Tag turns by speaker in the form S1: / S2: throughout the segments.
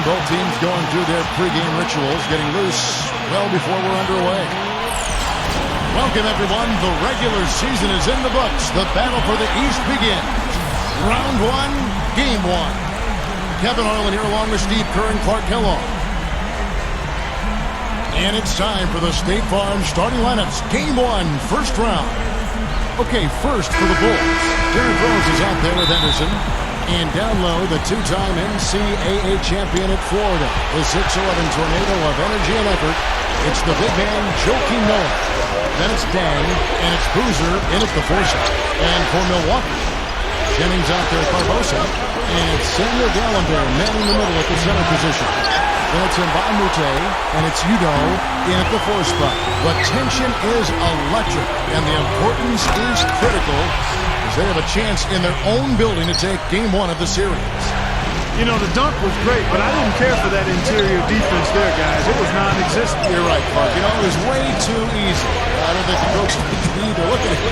S1: both teams going through their pregame rituals, getting loose well before we're underway. Welcome, everyone. The regular season is in the books. The battle for the East begins. Round one, game one. Kevin Harlan here along with Steve Kerr and Clark Kellogg. And it's time for the State Farm starting lineups. Game one, first round. Okay, first for the Bulls. Derrick Rose is out there with Henderson. And down low, the two-time NCAA champion at Florida. The 6'11 tornado of energy and effort. It's the big man, Joakim Noah. Then it's Dang, and it's Boozer in at the forceps. And for Milwaukee, Jennings out there at Barbosa. And it's Samuel Gallenberg manning the middle at the center position. Then it's Nba2K, and it's Udo in at the 4 spot. The tension is electric, and the importance is critical as they have a chance in their own building to take game one of the series.
S2: You know, the dunk was great, but I didn't care for that interior defense there, guys. It was non-existent.
S1: You're right, Clark. You know, it was way too easy. I don't think the coach needs to look at it.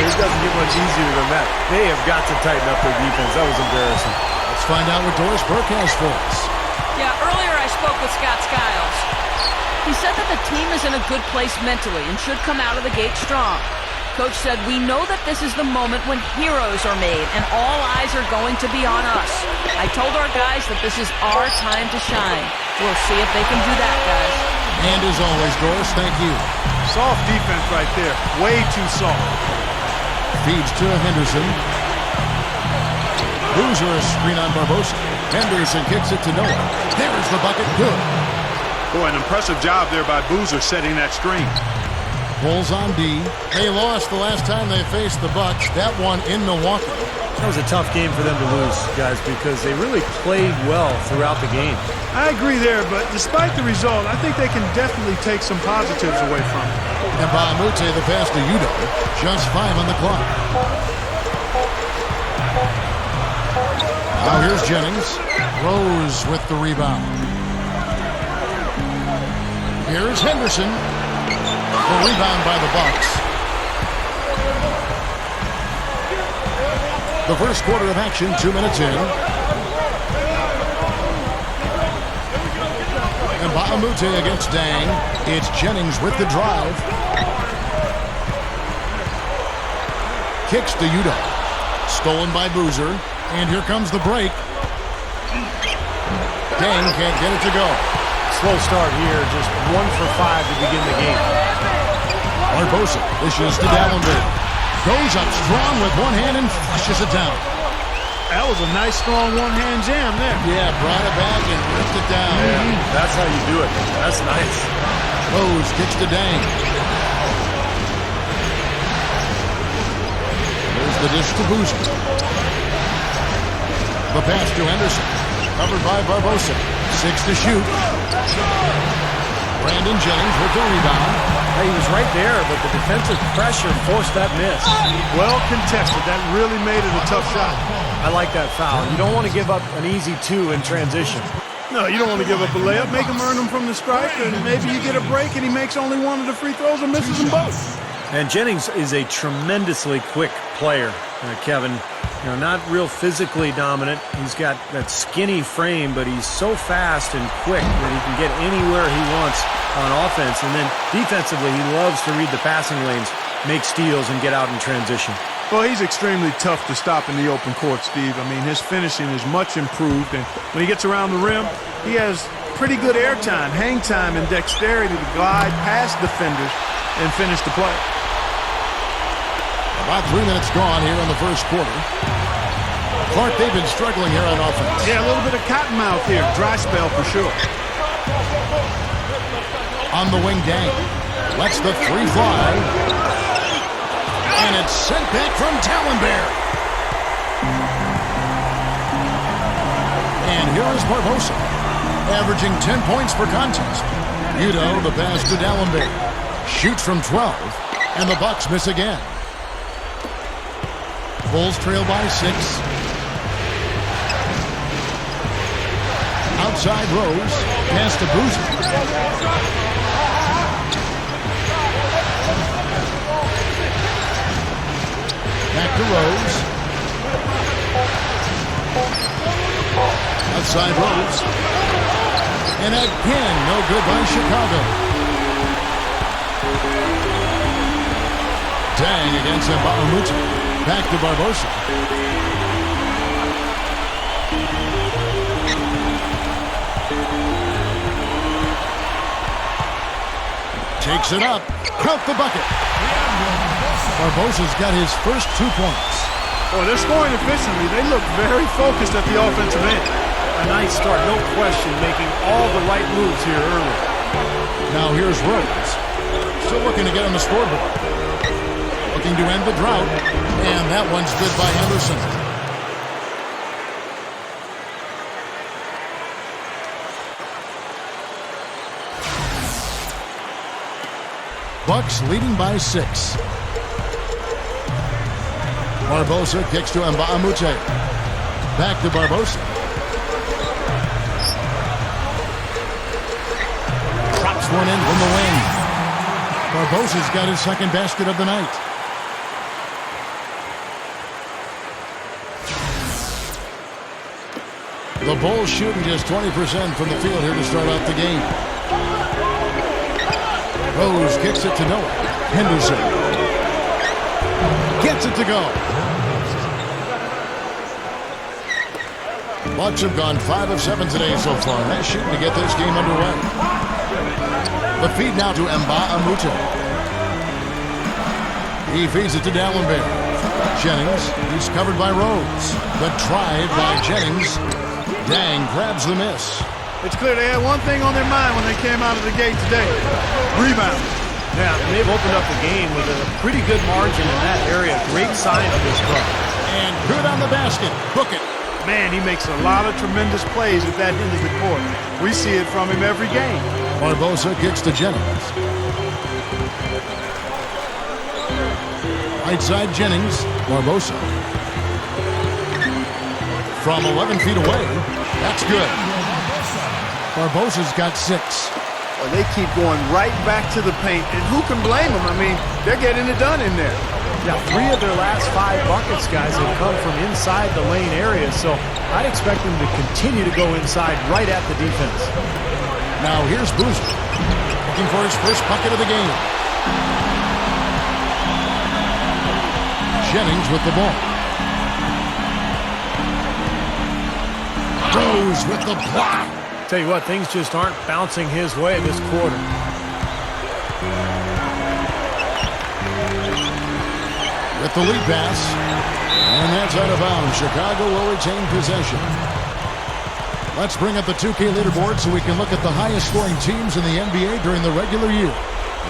S3: It doesn't get much easier than that. They have got to tighten up their defense. That was embarrassing.
S1: Let's find out what Doris Burke has for us.
S4: Yeah, earlier I spoke with Scott Skiles. He said that the team is in a good place mentally and should come out of the gate strong. Coach said, we know that this is the moment when heroes are made and all eyes are going to be on us. I told our guys that this is our time to shine. We'll see if they can do that, guys.
S1: And as always, Doris, thank you.
S2: Soft defense right there. Way too soft.
S1: Feeds to Henderson. Boozer a screen on Barbosa. Henderson kicks it to Noah. There's the bucket. Good.
S2: Boy, an impressive job there by Boozer setting that screen.
S1: Bulls on D. They lost the last time they faced the Bucks. That one in Milwaukee.
S3: That was a tough game for them to lose, guys, because they really played well throughout the game.
S2: I agree there, but despite the result, I think they can definitely take some positives away from it.
S1: And Nba2K the pass to Udo. Just 5 on the clock. Now here's Jennings. Rose with the rebound. Here's Henderson. The rebound by the Bucks. The first quarter of action, 2 minutes in. And Nba2K against Dang. It's Jennings with the drive. Kicks to Udo. Stolen by Boozer. And here comes the break. Dang can't get it to go.
S3: Slow start here, just 1 for 5 to begin the game.
S1: Barbosa dishes to Gallenberg. Goes up strong with one hand and flushes it down.
S2: That was a nice, strong one-hand jam there.
S1: Yeah, brought it back and ripped it down.
S3: Yeah, that's how you do it. That's nice.
S1: Rose kicks to Dang. There's the dish to Boozer. The pass to Henderson. Covered by Barbosa. 6 to shoot. Brandon Jennings with the rebound.
S3: Hey, he was right there, but the defensive pressure forced that miss.
S2: Well contested. That really made it a tough shot.
S3: I like that foul. You don't want to give up an easy 2 in transition.
S2: No, you don't want to give up a layup. Make him earn them from the stripe, and maybe you get a break and he makes only one of the free throws and misses them both.
S3: And Jennings is a tremendously quick player, Kevin. You know, not real physically dominant. He's got that skinny frame, but he's so fast and quick that he can get anywhere he wants on offense. And then defensively, he loves to read the passing lanes, make steals, and get out in transition.
S2: Well, he's extremely tough to stop in the open court, Steve. I mean, his finishing is much improved, and when he gets around the rim, he has pretty good air time, hang time, and dexterity to glide past defenders and finish the play.
S1: About 3 minutes gone here in the first quarter. Clark, they've been struggling here on offense.
S2: Yeah, a little bit of cottonmouth here. Dry spell for sure.
S1: On the wing, Dang. Lets the 3 fly. And it's sent back from Tallenberg. And here is Barbosa, averaging 10 points per contest. Udo, the pass to Dallenberg. Shoots from 12, and the Bucks miss again. Bulls trail by 6. Outside Rose, pass to Boozer. Back to Rose. Outside Rose. And again, no good by Chicago. Dang against Nba2K13. Back to Barbosa. Takes it up. Count the bucket. Barbosa's got his first 2 points.
S2: Well, they're scoring efficiently. They look very focused at the offensive end.
S3: A nice start, no question, making all the right moves here early.
S1: Now here's Rose. Still looking to get on the scoreboard. Looking to end the drought. And that one's good by Henderson. Bucks leading by 6. Barbosa kicks to Nba2K13. Back to Barbosa. Drops one in from the wing. Barbosa's got his second basket of the night. The Bulls shooting just 20% from the field here to start out the game. Rose kicks it to Noah. Henderson gets it to go. Bucks have gone 5 of 7 today so far. Nice shooting to get this game underway. The feed now to Nba2K13. He feeds it to Dallenberg. Jennings, he's covered by Rose. The drive by Jennings. Dang grabs the miss.
S2: It's clear they had one thing on their mind when they came out of the gate today. Rebound.
S3: Yeah, they've opened up the game with a pretty good margin in that area. Great sign for this club.
S1: And good on the basket. Book it.
S2: Man, he makes a lot of tremendous plays at that end of the court. We see it from him every game.
S1: Barbosa kicks to Jennings. Right side Jennings. Barbosa. From 11 feet away. That's good. Barbosa's got 6.
S2: Well, they keep going right back to the paint, and who can blame them? I mean, they're getting it done in there.
S3: Yeah, 3 of their last 5 buckets, guys, have come from inside the lane area, so I'd expect them to continue to go inside right at the defense.
S1: Now here's Boozer, looking for his first bucket of the game. Jennings with the ball. Rose with the block.
S3: Tell you what, things just aren't bouncing his way this quarter.
S1: With the lead pass. And that's out of bounds. Chicago will retain possession. Let's bring up the 2K leaderboard so we can look at the highest scoring teams in the NBA during the regular year.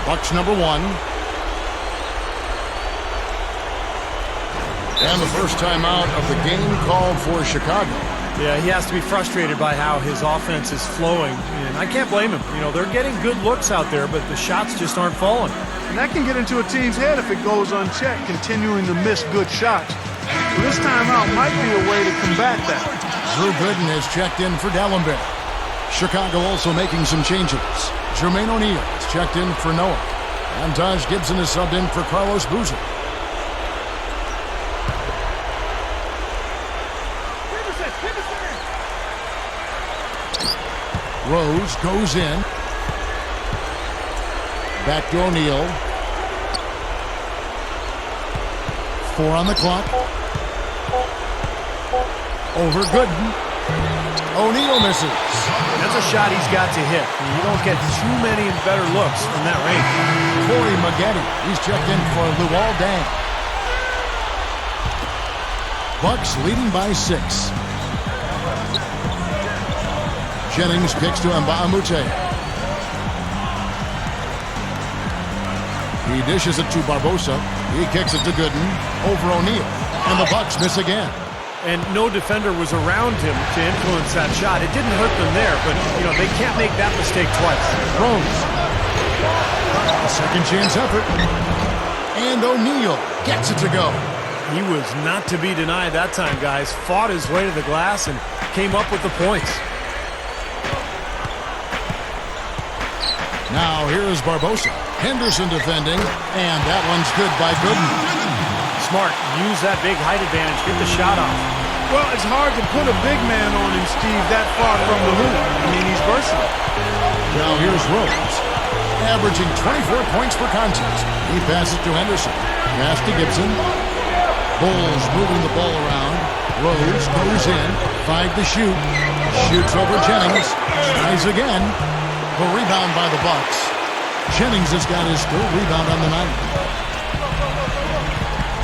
S1: Bucks number 1. And the first time out of the game called for Chicago.
S3: Yeah, he has to be frustrated by how his offense is flowing. And I can't blame him. You know, they're getting good looks out there, but the shots just aren't falling.
S2: And that can get into a team's head if it goes unchecked, continuing to miss good shots. So this timeout might be a way to combat that.
S1: Drew Gooden has checked in for Dallenberg. Chicago also making some changes. Jermaine O'Neal has checked in for Noah. And Taj Gibson is subbed in for Carlos Boozer. Rose goes in. Back to O'Neal. 4 on the clock. Over Gooden. O'Neal misses.
S3: That's a shot he's got to hit. You don't get too many better looks from that range.
S1: Corey Maggette, he's checked in for Luol Deng. Bucks leading by 6. Jennings kicks to Nba2K13. He dishes it to Barbosa. He kicks it to Gooden. Over O'Neal. And the Bucks miss again.
S3: And no defender was around him to influence that shot. It didn't hurt them there, but, you know, they can't make that mistake twice.
S1: Rose. A second chance effort. And O'Neal gets it to go.
S3: He was not to be denied that time, guys. Fought his way to the glass and came up with the points.
S1: Now here is Barbosa. Henderson defending, and that one's good by Gooden.
S3: Smart. Use that big height advantage. Get the shot off.
S2: Well, it's hard to put a big man on him, Steve, that far from the hoop. I mean, he's versatile.
S1: Now here's Rose, averaging 24 points per contest. He passes to Henderson. Pass to Gibson. Bulls moving the ball around. Rose goes in. 5 to shoot. Shoots over Jennings. Tries again. The rebound by the Bucks. Jennings has got his third rebound on the night.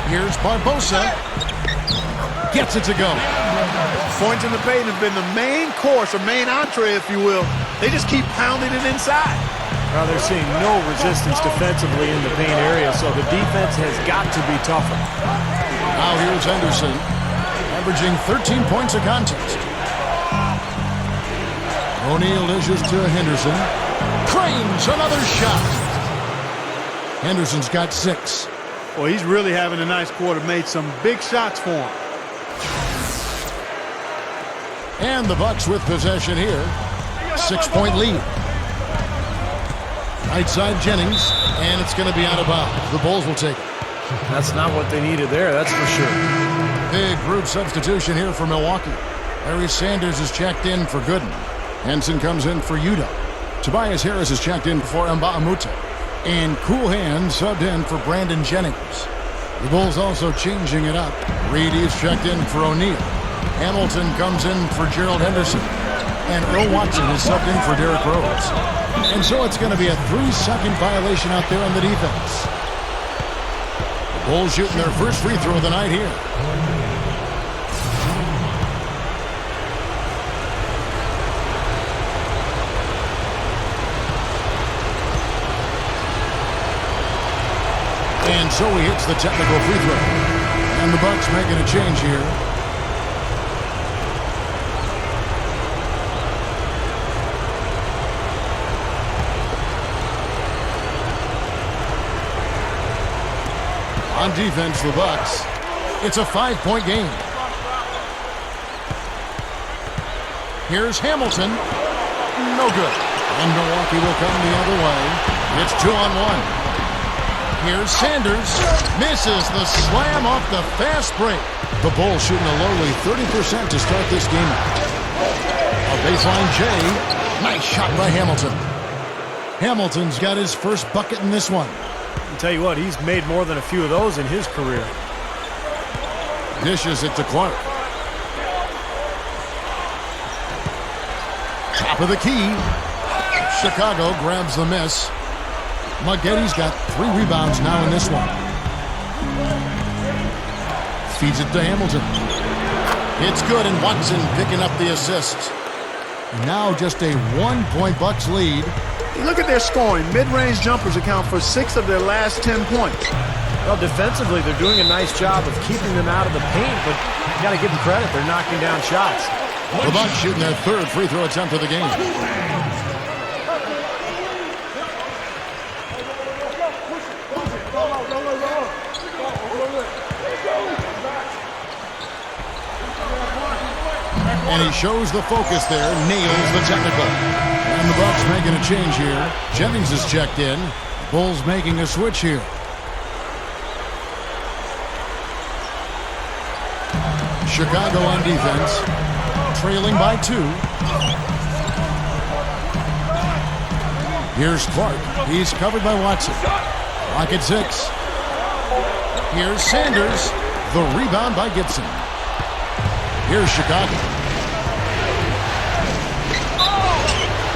S1: Here's Barbosa. Gets it to go.
S2: Points in the paint have been the main course, or main entree, if you will. They just keep pounding it inside.
S3: Well, they're seeing no resistance defensively in the paint area, so the defense has got to be tougher.
S1: Now here's Henderson, averaging 13 points a contest. O'Neal dishes to Henderson. Cranes another shot. Henderson's got 6.
S2: Well, he's really having a nice quarter. Made some big shots for him.
S1: And the Bucks with possession here. 6-point lead. Right side Jennings, and it's going to be out of bounds. The Bulls will take it.
S3: That's not what they needed there, that's for sure.
S1: Big group substitution here for Milwaukee. Larry Sanders is checked in for Gooden. Henson comes in for Udoh. Tobias Harris is checked in for Nba2K13. And Cool Hand subbed in for Brandon Jennings. The Bulls also changing it up. Reedy is checked in for O'Neal. Hamilton comes in for Gerald Henderson. And Earl Watson is subbed in for Derrick Rose. And so it's going to be a 3-second violation out there on the defense. The Bulls shooting their first free throw of the night here. And so he hits the technical free throw. And the Bucks making a change here. On defense, the Bucks. It's a 5-point game. Here's Hamilton. No good. And Milwaukee will come the other way. It's 2-on-1. Here's Sanders. Misses the slam off the fast break. The Bulls shooting a lowly 30% to start this game. A baseline J. Nice shot by Hamilton. Hamilton's got his first bucket in this one.
S3: I'll tell you what, he's made more than a few of those in his career.
S1: Dishes it to Clark. Top of the key. Chicago grabs the miss. Muggetti's got 3 rebounds now in this one. Feeds it to Hamilton. It's good, and Watson picking up the assist. And now just a 1-point Bucks lead.
S2: Look at their scoring. Mid-range jumpers account for 6 of their last 10 points.
S3: Well, defensively, they're doing a nice job of keeping them out of the paint, but you got to give them credit. They're knocking down shots.
S1: The Bucks shooting their 3rd free throw attempt of the game. And he shows the focus there, nails the technical. And the Bucks making a change here. Jennings is checked in. Bulls making a switch here. Chicago on defense, trailing by 2. Here's Clark. He's covered by Watson. Clock at 6. Here's Sanders. The rebound by Gibson. Here's Chicago.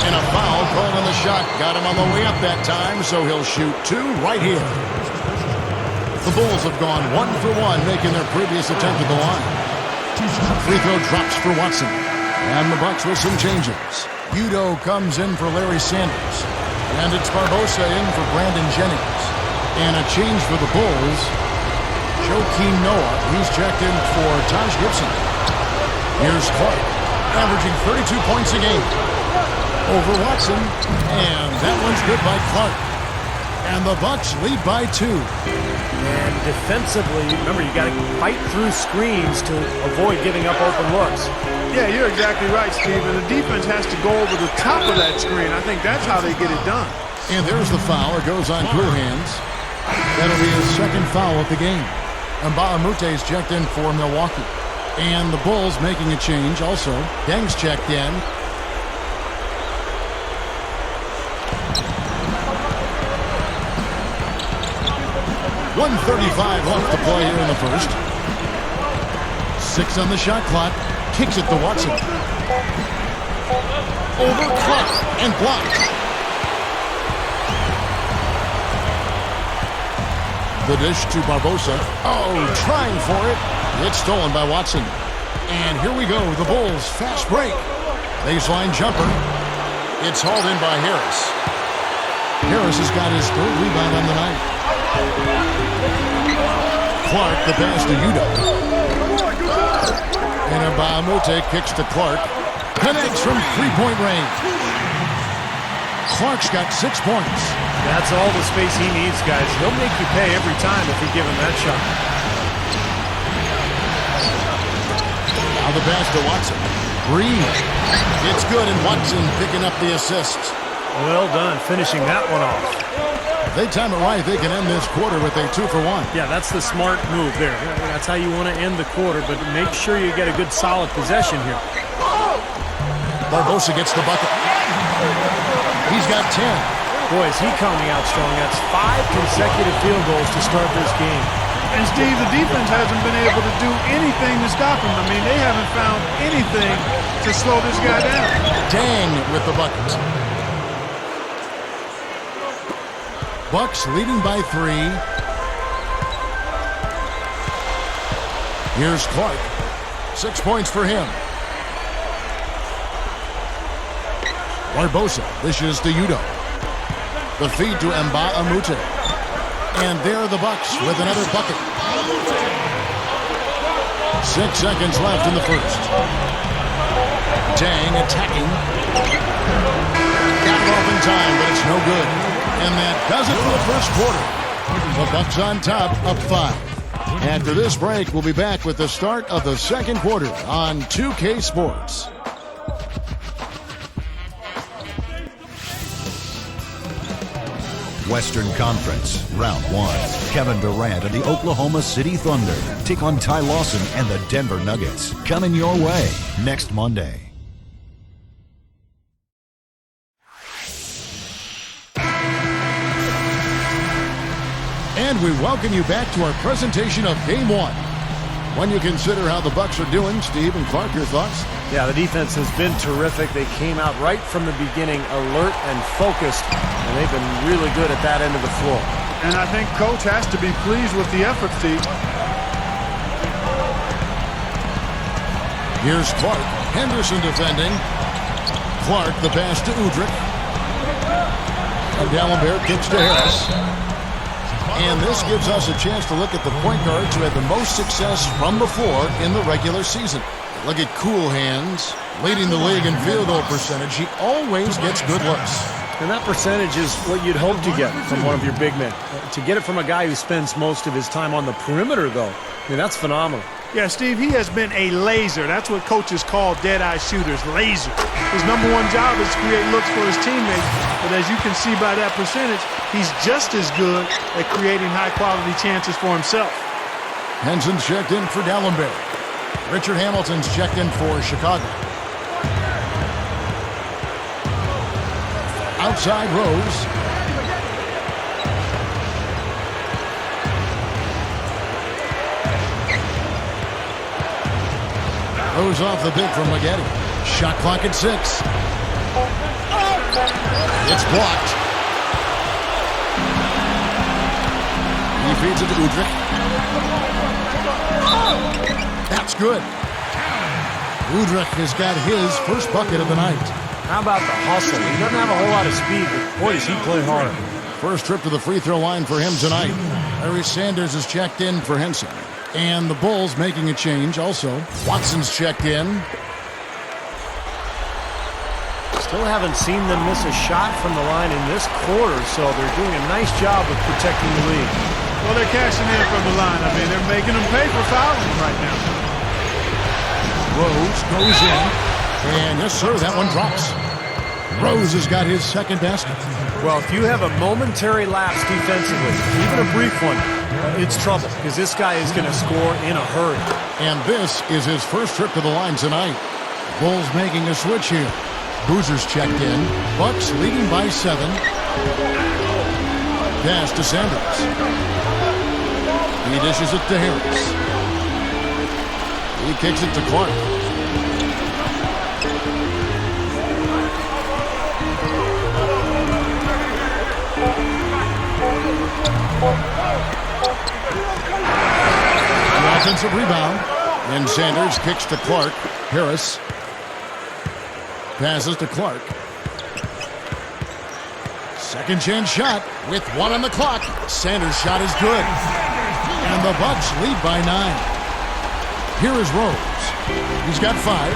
S1: And a foul called on the shot. Got him on the way up that time, so he'll shoot 2 right here. The Bulls have gone 1 for 1, making their previous attempt at the line. Free throw drops for Watson. And the Bucks with some changes. Udoh comes in for Larry Sanders. And it's Barbosa in for Brandon Jennings. And a change for the Bulls. Joakim Noah, he's checked in for Taj Gibson. Here's Clark, averaging 32 points a game. Over Watson, and that one's good by Clark. And the Bucks lead by 2.
S3: And defensively, remember, you got to fight through screens to avoid giving up open looks.
S2: Yeah, you're exactly right, Steve. And the defense has to go over the top of that screen. I think that's how they get it done.
S1: And there's the foul. It goes on Cool Hands. That'll be his 2nd foul of the game. Nba2K13 is checked in for Milwaukee. And the Bulls making a change also. Deng's checked in. .135 left to play here in the first. 6 on the shot clock. Kicks it to Watson. Over Clark and blocked. The dish to Barbosa. Oh, trying for it. It's stolen by Watson. And here we go. The Bulls fast break. Baseline jumper. It's hauled in by Harris. Harris has got his 3rd rebound on the night. Clark, the pass to Udo. And Nba2K kicks to Clark. Connects from 3-point range. Clark's got 6 points.
S3: That's all the space he needs, guys. He'll make you pay every time if you give him that shot.
S1: Now the pass to Watson. Green. It's good, and Watson picking up the assist.
S3: Well done, finishing that one off.
S1: If they time it right, they can end this quarter with a 2-for-1.
S3: Yeah, that's the smart move there. That's how you want to end the quarter, but make sure you get a good solid possession here.
S1: Barbosa gets the bucket. He's got 10.
S3: Boy, is he coming out strong. That's 5 consecutive field goals to start this game.
S2: And Steve, the defense hasn't been able to do anything to stop him. I mean, they haven't found anything to slow this guy down.
S1: Dang with the bucket. Bucks leading by 3. Here's Clark. 6 points for him. Barbosa dishes to Udo. The feed to Nba2K. And there are the Bucks with another bucket. 6 seconds left in the first. Dang attacking. Got it off in time, but it's no good. And that does it for the first quarter. The Bucks on top, up 5. After this break, we'll be back with the start of the second quarter on 2K Sports.
S5: Western Conference, Round 1. Kevin Durant and the Oklahoma City Thunder take on Ty Lawson and the Denver Nuggets. Coming your way next Monday.
S1: And we welcome you back to our presentation of Game 1. When you consider how the Bucks are doing, Steve and Clark, your thoughts?
S3: Yeah, the defense has been terrific. They came out right from the beginning, alert and focused, and they've been really good at that end of the floor.
S2: And I think Coach has to be pleased with the effort, Steve.
S1: Here's Clark. Henderson defending. Clark, the pass to Udrih. And Dalembert kicks to Harris. And this gives us a chance to look at the point guards who had the most success from before in the regular season. Look at Cool Hands, leading the league in field goal percentage. He always gets good looks.
S3: And that percentage is what you'd hope to get from one of your big men. To get it from a guy who spends most of his time on the perimeter, though, I mean, that's phenomenal.
S2: Yeah, Steve, he has been a laser. That's what coaches call dead-eye shooters, laser. His #1 job is to create looks for his teammates, but as you can see by that percentage, he's just as good at creating high-quality chances for himself.
S1: Henson's checked in for Dalembert. Richard Hamilton's checked in for Chicago. Outside Rose. Rose off the big from Maggette. Shot clock at 6. It's blocked. He feeds it to Udrih. That's good. Udrih has got his first bucket of the night.
S3: How about the hustle? He doesn't have a whole lot of speed, but boy, does he play hard.
S1: First trip to the free throw line for him tonight. Larry Sanders is checked in for Henson. And the Bulls making a change also. Watson's checked in.
S3: Still haven't seen them miss a shot from the line in this quarter, so they're doing a nice job of protecting the lead.
S2: Well, they're cashing in from the line. I mean, they're making them pay for fouling right now.
S1: Rose goes in. And yes, sir, that one drops. Rose has got his second basket.
S3: Well, if you have a momentary lapse defensively, even a brief one, it's trouble because this guy is going to score in a hurry.
S1: And this is his first trip to the line tonight. Bulls making a switch here. Boozer's checked in. Bucks leading by 7. Pass to Sanders. He dishes it to Harris. He kicks it to Clark. The offensive rebound. And Sanders kicks to Clark. Harris passes to Clark. Second chance shot with 1 on the clock. Sanders' shot is good. And the Bucks lead by 9. Here is Rose. He's got 5.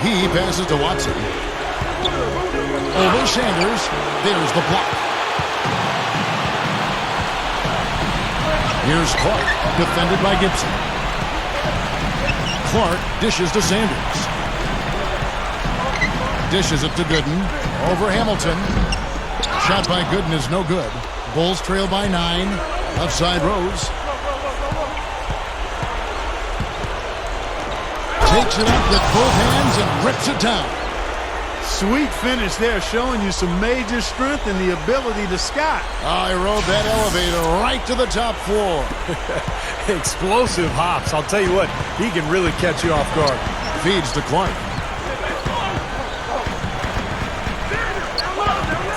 S1: He passes to Watson. Over Sanders. There's the block. Here's Clark, defended by Gibson. Clark dishes to Sanders. Dishes it to Gooden. Over Hamilton. Shot by Gooden is no good. Bulls trail by 9. Offside Rose. Takes it up with both hands and rips it down.
S2: Sweet finish there, showing you some major strength and the ability to sky.
S1: I rode that elevator right to the top floor.
S3: Explosive hops. I'll tell you what, he can really catch you off guard.
S1: Feeds to Clark.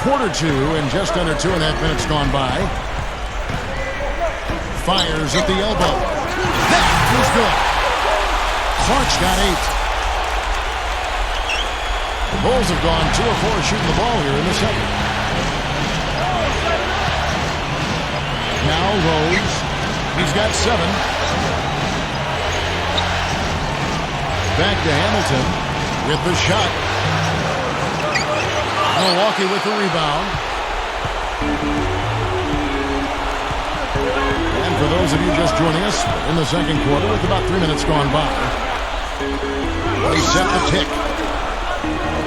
S1: Quarter 2 and just under 2.5 minutes gone by. Fires at the elbow. That was good. Clark's got 8. The Bulls have gone 2 of 4 shooting the ball here in the second. Now Rose. He's got 7. Back to Hamilton with the shot. Milwaukee with the rebound. And for those of you just joining us in the second quarter with about 3 minutes gone by, they set the tick.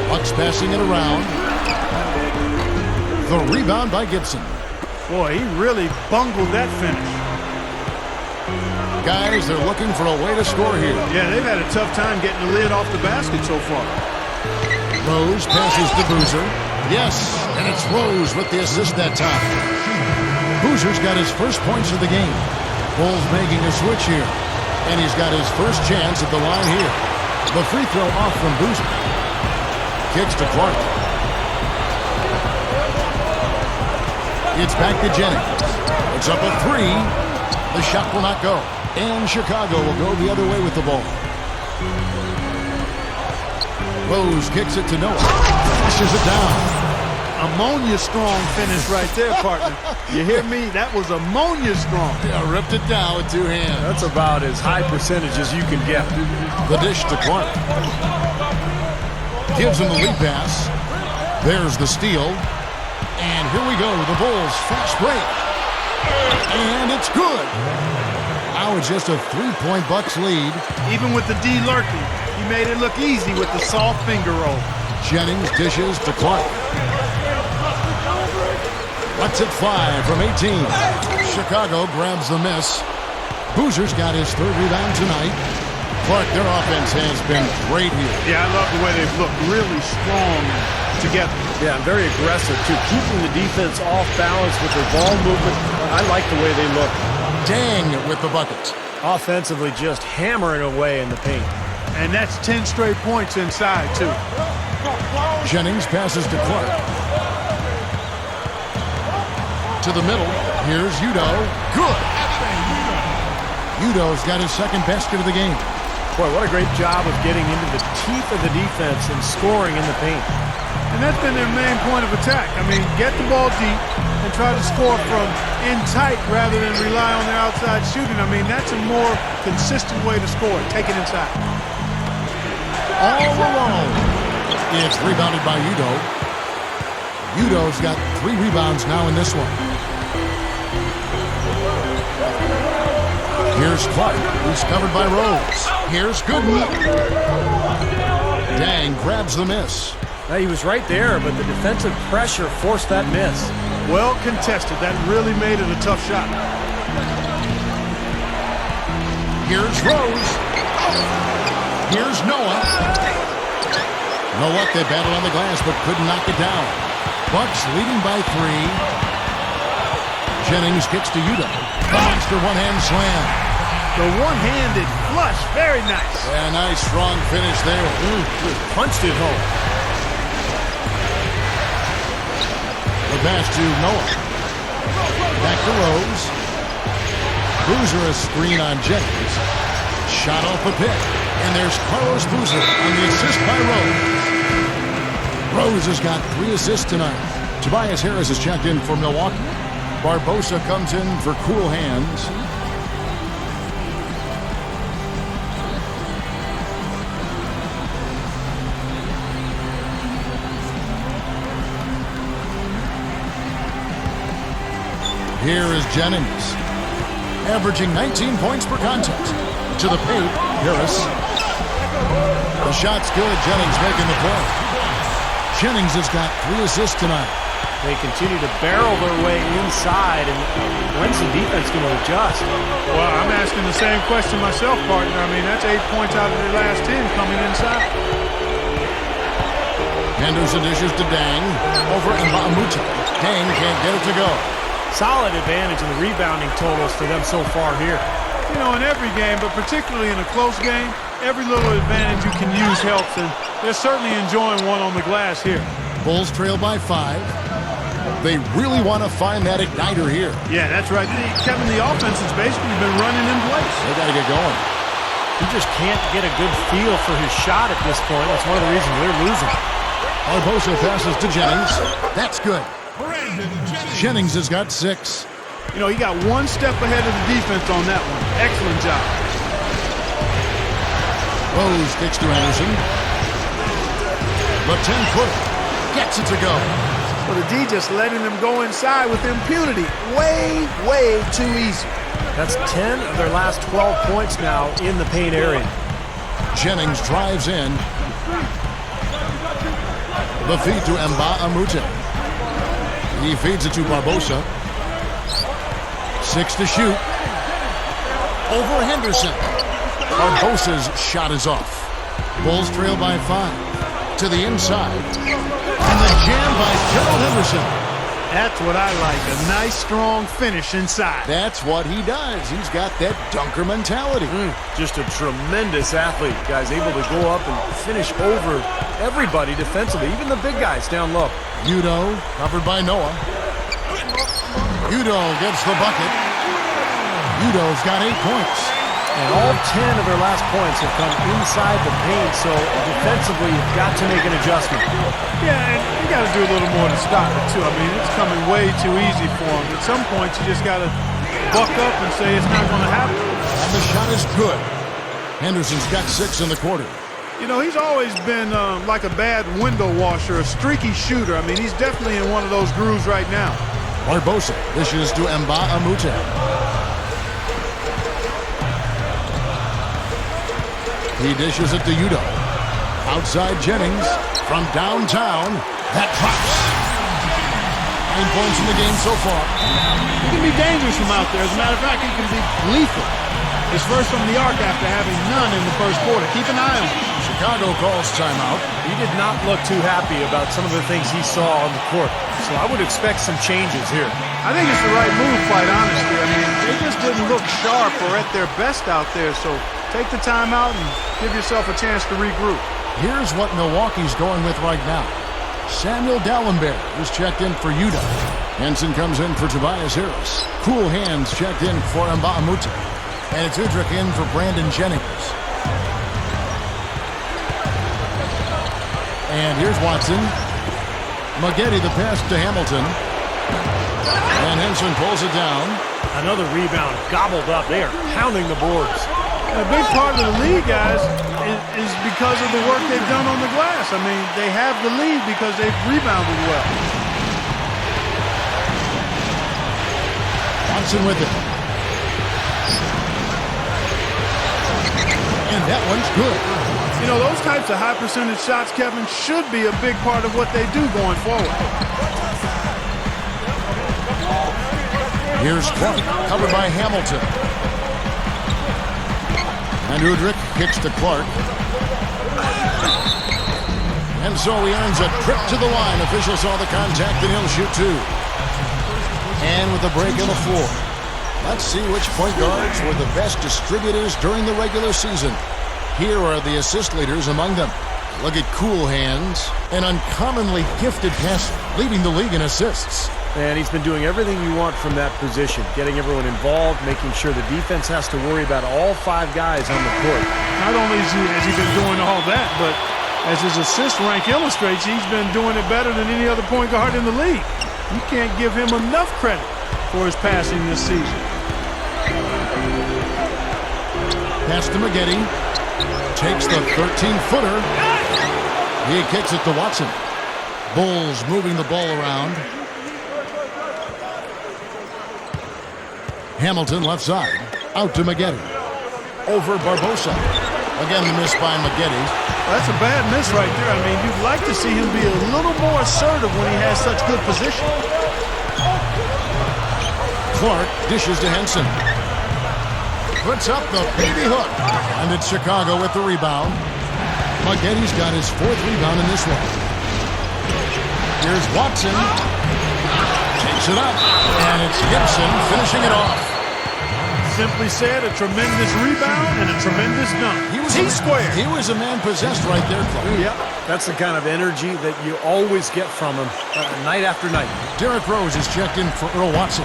S1: Bucks passing it around. The rebound by Gibson.
S2: Boy, he really bungled that finish.
S1: Guys, they're looking for a way to score here.
S2: Yeah, they've had a tough time getting the lid off the basket so far.
S1: Rose passes to Boozer. Yes, and it's Rose with the assist that time. Boozer's got his first points of the game. Bulls making a switch here. And he's got his first chance at the line here. The free throw off from Boozer. Kicks to Clark. It's back to Jennings. It's up a 3. The shot will not go. And Chicago will go the other way with the ball. Rose kicks it to Noah. Flushes it down.
S2: Ammonia strong finish right there, partner. You hear me? That was ammonia strong.
S1: Yeah, ripped it down with 2 hands.
S3: That's about as high percentage as you can get.
S1: The dish to Clark. Gives him the lead pass. There's the steal. And here we go. The Bulls fast break. And it's good. Now it's just a 3-point Bucks lead.
S2: Even with the D lurking, he made it look easy with the soft finger roll.
S1: Jennings dishes to Clark. What's at 5 from 18. Chicago grabs the miss. Boozer's got his 3rd rebound tonight. Clark, their offense has been great here.
S2: Yeah, I love the way they've looked. Really strong together.
S3: Yeah, and very aggressive, too. Keeping the defense off balance with their ball movement. I like the way they look.
S1: Dang with the buckets.
S3: Offensively, just hammering away in the paint.
S2: And that's 10 straight points inside, too.
S1: Jennings passes to Clark. To the middle. Here's Udo. Good. Udo's got his 2nd basket of the game.
S3: Boy, what a great job of getting into the teeth of the defense and scoring in the paint.
S2: And that's been their main point of attack. I mean, get the ball deep and try to score from in tight rather than rely on their outside shooting. I mean, that's a more consistent way to score. Take it inside.
S1: All alone. It's rebounded by Udo. Udo's got 3 rebounds now in this one. Here's Clark, who's covered by Rose. Here's Gooden. Dang grabs the miss.
S3: He was right there, but the defensive pressure forced that miss.
S2: Well contested. That really made it a tough shot.
S1: Here's Rose. Here's Noah. No luck, they battled on the glass, but couldn't knock it down. Bucks leading by 3. Jennings kicks to Yuta. A monster one-hand slam.
S2: The one-handed flush, very nice.
S1: Yeah, nice, strong finish there.
S3: Just punched it home.
S1: The pass to Noah. Back to Rose. Boozer a screen on Jennings. Shot off the pick. And there's Carlos Boozer on the assist by Rose. Rose has got 3 assists tonight. Tobias Harris is checked in for Milwaukee. Barbosa comes in for cool hands. Here is Jennings, averaging 19 points per contest. To the paint, Harris. The shot's good. Jennings making the play. Jennings has got 3 assists tonight.
S3: They continue to barrel their way inside, and when's the defense going to adjust?
S2: Well, I'm asking the same question myself, partner. I mean, that's 8 points out of their last 10 coming inside.
S1: Henderson dishes to Dang. Over Mbamute. Dang can't get it to go.
S3: Solid advantage in the rebounding totals for them so far here.
S2: You know, in every game, but particularly in a close game, every little advantage you can use helps, and they're certainly enjoying one on the glass here.
S1: Bulls trail by 5. They really want to find that igniter here.
S2: Yeah, that's right. Kevin, the offense has basically been running in place.
S1: They got to get going.
S3: He just can't get a good feel for his shot at this point. That's one of the reasons they're losing.
S1: Barbosa passes to Jennings. That's good. Jennings has got 6.
S2: You know, he got 1 step ahead of the defense on that one. Excellent job.
S1: Rose kicks to Anderson. The 10-footer gets it to go.
S2: Well, the D just letting them go inside with impunity. Way, way too easy.
S3: That's 10 of their last 12 points now in the paint area.
S1: Jennings drives in. The feed to Mbamute. He feeds it to Barbosa. 6 to shoot. Over Henderson. Barbosa's shot is off. Bulls trail by 5. To the inside. And the jam by Gerald Henderson.
S2: That's what I like. A nice, strong finish inside.
S1: That's what he does. He's got that dunker mentality.
S3: Just a tremendous athlete. Guy's able to go up and finish over everybody defensively, even the big guys down low.
S1: Udo, covered by Noah. Udo gets the bucket. Udo's got 8 points.
S3: And all 10 of their last points have come inside the paint, so defensively you've got to make an adjustment.
S2: Yeah, and you got to do a little more to stop it, too. I mean, it's coming way too easy for him. At some point, you just got to buck up and say it's not going to happen.
S1: And the shot is good. Henderson's got 6 in the quarter.
S2: You know, he's always been like a bad window washer, a streaky shooter. I mean, he's definitely in one of those grooves right now.
S1: Barbosa dishes to Mbamute. He dishes it to Udo. Outside Jennings from downtown. That drops. 9 points in the game so far.
S2: He can be dangerous from out there. As a matter of fact, he can be lethal. His first from the arc after having none in the first quarter. Keep an eye on him.
S1: Chicago calls timeout.
S3: He did not look too happy about some of the things he saw on the court, so I would expect some changes here.
S2: I think it's the right move, quite honestly. I mean, they just didn't look sharp or at their best out there, so take the timeout and give yourself a chance to regroup.
S1: Here's what Milwaukee's going with right now. Samuel Dallenberg is checked in for Yuta. Henson comes in for Tobias Harris. Cool Hands checked in for Mbamute. And it's Udrich in for Brandon Jennings. And here's Watson. Maggette the pass to Hamilton. And Henson pulls it down.
S3: Another rebound gobbled up. They are pounding the boards.
S2: A big part of the lead, guys, is because of the work they've done on the glass. I mean, they have the lead because they've rebounded well.
S1: Watson with it. And that one's good.
S2: You know, those types of high percentage shots, Kevin, should be a big part of what they do going forward.
S1: Here's Clark, covered by Hamilton. And Udrich kicks to Clark. And so he earns a trip to the line. Official saw the contact, and he'll shoot two. And with a break on the floor. Let's see which point guards were the best distributors during the regular season. Here are the assist leaders among them. Look at Cool Hands, an uncommonly gifted passer, leading the league in assists.
S3: And he's been doing everything you want from that position, getting everyone involved, making sure the defense has to worry about all 5 guys on the court.
S2: Not only has he been doing all that, but as his assist rank illustrates, he's been doing it better than any other point guard in the league. You can't give him enough credit for his passing this season.
S1: Pass to Maggette. Takes the 13-footer. He kicks it to Watson. Bulls moving the ball around. Hamilton left side. Out to Maggette. Over Barbosa. Again, the miss by Maggette.
S2: That's a bad miss right there. I mean, you'd like to see him be a little more assertive when he has such good position.
S1: Clark dishes to Henson. Puts up the baby hook. And it's Chicago with the rebound. Maggette's got his 4th rebound in this one. Here's Watson. Takes it up. And it's Gibson finishing it off.
S2: Simply said, a tremendous rebound and a tremendous dunk.
S1: He was a man possessed right there, Clark.
S3: Yep. That's the kind of energy that you always get from him night after night.
S1: Derrick Rose is checked in for Earl Watson.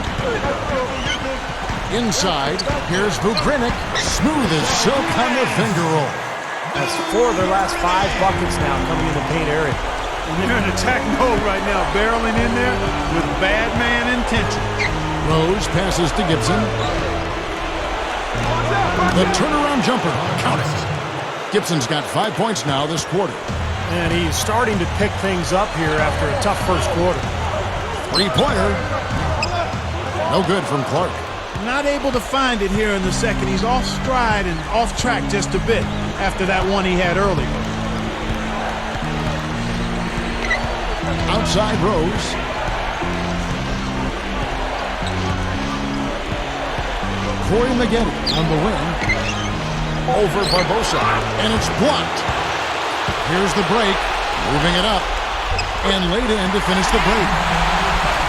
S1: Inside, here's Vugrinic. Smooth as silk on the finger roll.
S3: That's 4 of their last 5 buckets now coming in the paint area.
S2: And they're in attack mode right now, barreling in there with bad man intention.
S1: Rose passes to Gibson. The turnaround jumper. Count it. Gibson's got 5 points now this quarter.
S3: And he's starting to pick things up here after a tough first quarter.
S1: 3-pointer. No good from Clark.
S2: Not able to find it here in the second. He's off stride and off track just a bit after that one he had earlier.
S1: Outside Rose. Corey Maggette on the wing. Over Barbosa. And it's blocked. Here's the break. Moving it up. And laid in to finish the break.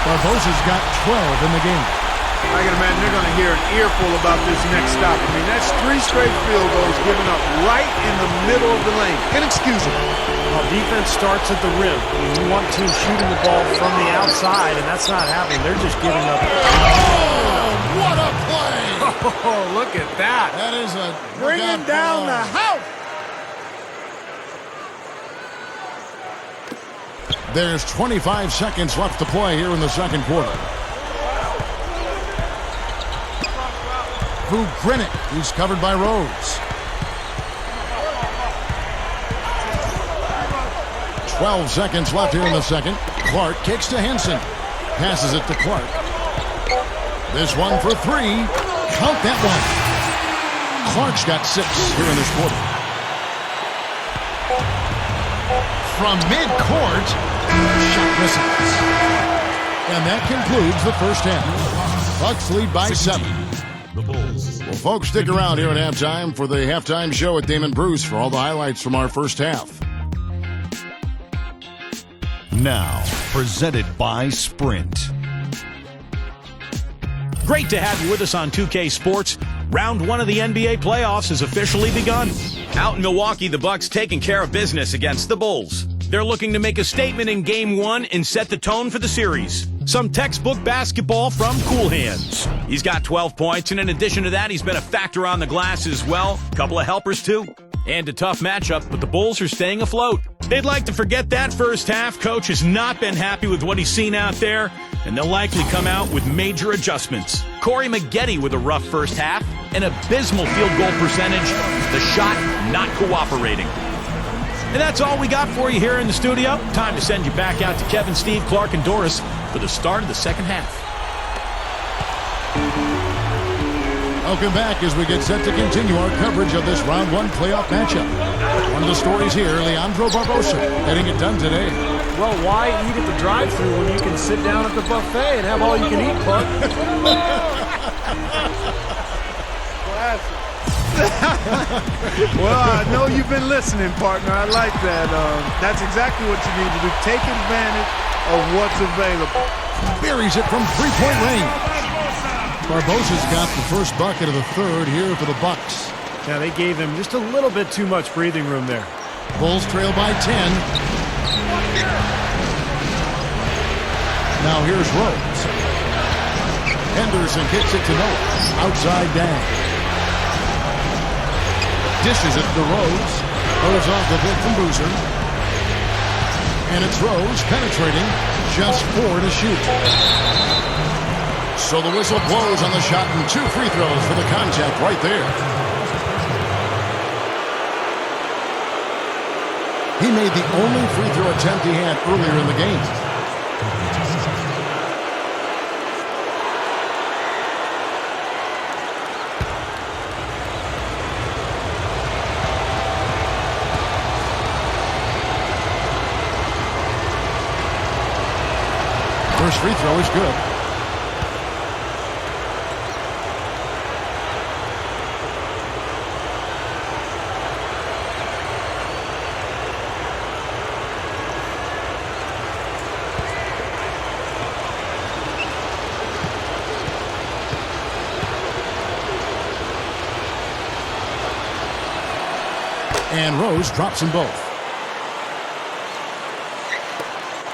S1: Barbosa's got 12 in the game.
S2: I can imagine they're going to hear an earful about this next stop. I mean, that's 3 straight field goals given up right in the middle of the lane. Inexcusable.
S3: Well, defense starts at the rim. I mean, you want teams shooting the ball from the outside, and that's not happening. They're just giving up.
S1: Oh, what a play!
S3: Oh, look at that.
S1: That is a
S2: Bringing down the house.
S1: There's 25 seconds left to play here in the second quarter. Vugrinic, who's covered by Rose. 12 seconds left here in the second. Clark kicks to Henson. Passes it to Clark. This one for 3. Count that one. Clark's got 6 here in this quarter. From midcourt, shot misses. And that concludes the first half. Bucks lead by 7. Well, folks, stick around here at halftime for the halftime show with Damon Bruce for all the highlights from our first half.
S5: Now, presented by Sprint.
S6: Great to have you with us on 2K Sports. Round 1 of the NBA playoffs has officially begun. Out in Milwaukee, the Bucks taking care of business against the Bulls. They're looking to make a statement in Game 1 and set the tone for the series. Some textbook basketball from Cool Hands. He's got 12 points, and in addition to that, he's been a factor on the glass as well. A couple of helpers, too. And a tough matchup, but the Bulls are staying afloat. They'd like to forget that first half. Coach has not been happy with what he's seen out there, and they'll likely come out with major adjustments. Corey Maggette with a rough first half, an abysmal field goal percentage, the shot not cooperating. And that's all we got for you here in the studio. Time to send you back out to Kevin, Steve, Clark, and Doris for the start of the second half.
S1: Welcome back as we get set to continue our coverage of this round 1 playoff matchup. One of the stories here, Leandro Barbosa getting it done today.
S3: Well, why eat at the drive-thru when you can sit down at the buffet and have all you can eat, Clark?
S2: Well, I know you've been listening, partner. I like that. That's exactly what you need to do. Take advantage of what's available.
S1: Buries it from three-point range. Barbosa's got the first bucket of the third here for the Bucks.
S3: Yeah, they gave him just a little bit too much breathing room there.
S1: Bulls trail by 10. Now here's Rose. Henderson kicks it to Noah. Outside down. Dishes it to Rose. Goes off the big from Boozer. And it's Rose penetrating. Just 4 to shoot. So the whistle blows on the shot and 2 free throws for the contact right there. He made the only free throw attempt he had earlier in the game. First free throw is good. And Rose drops them both.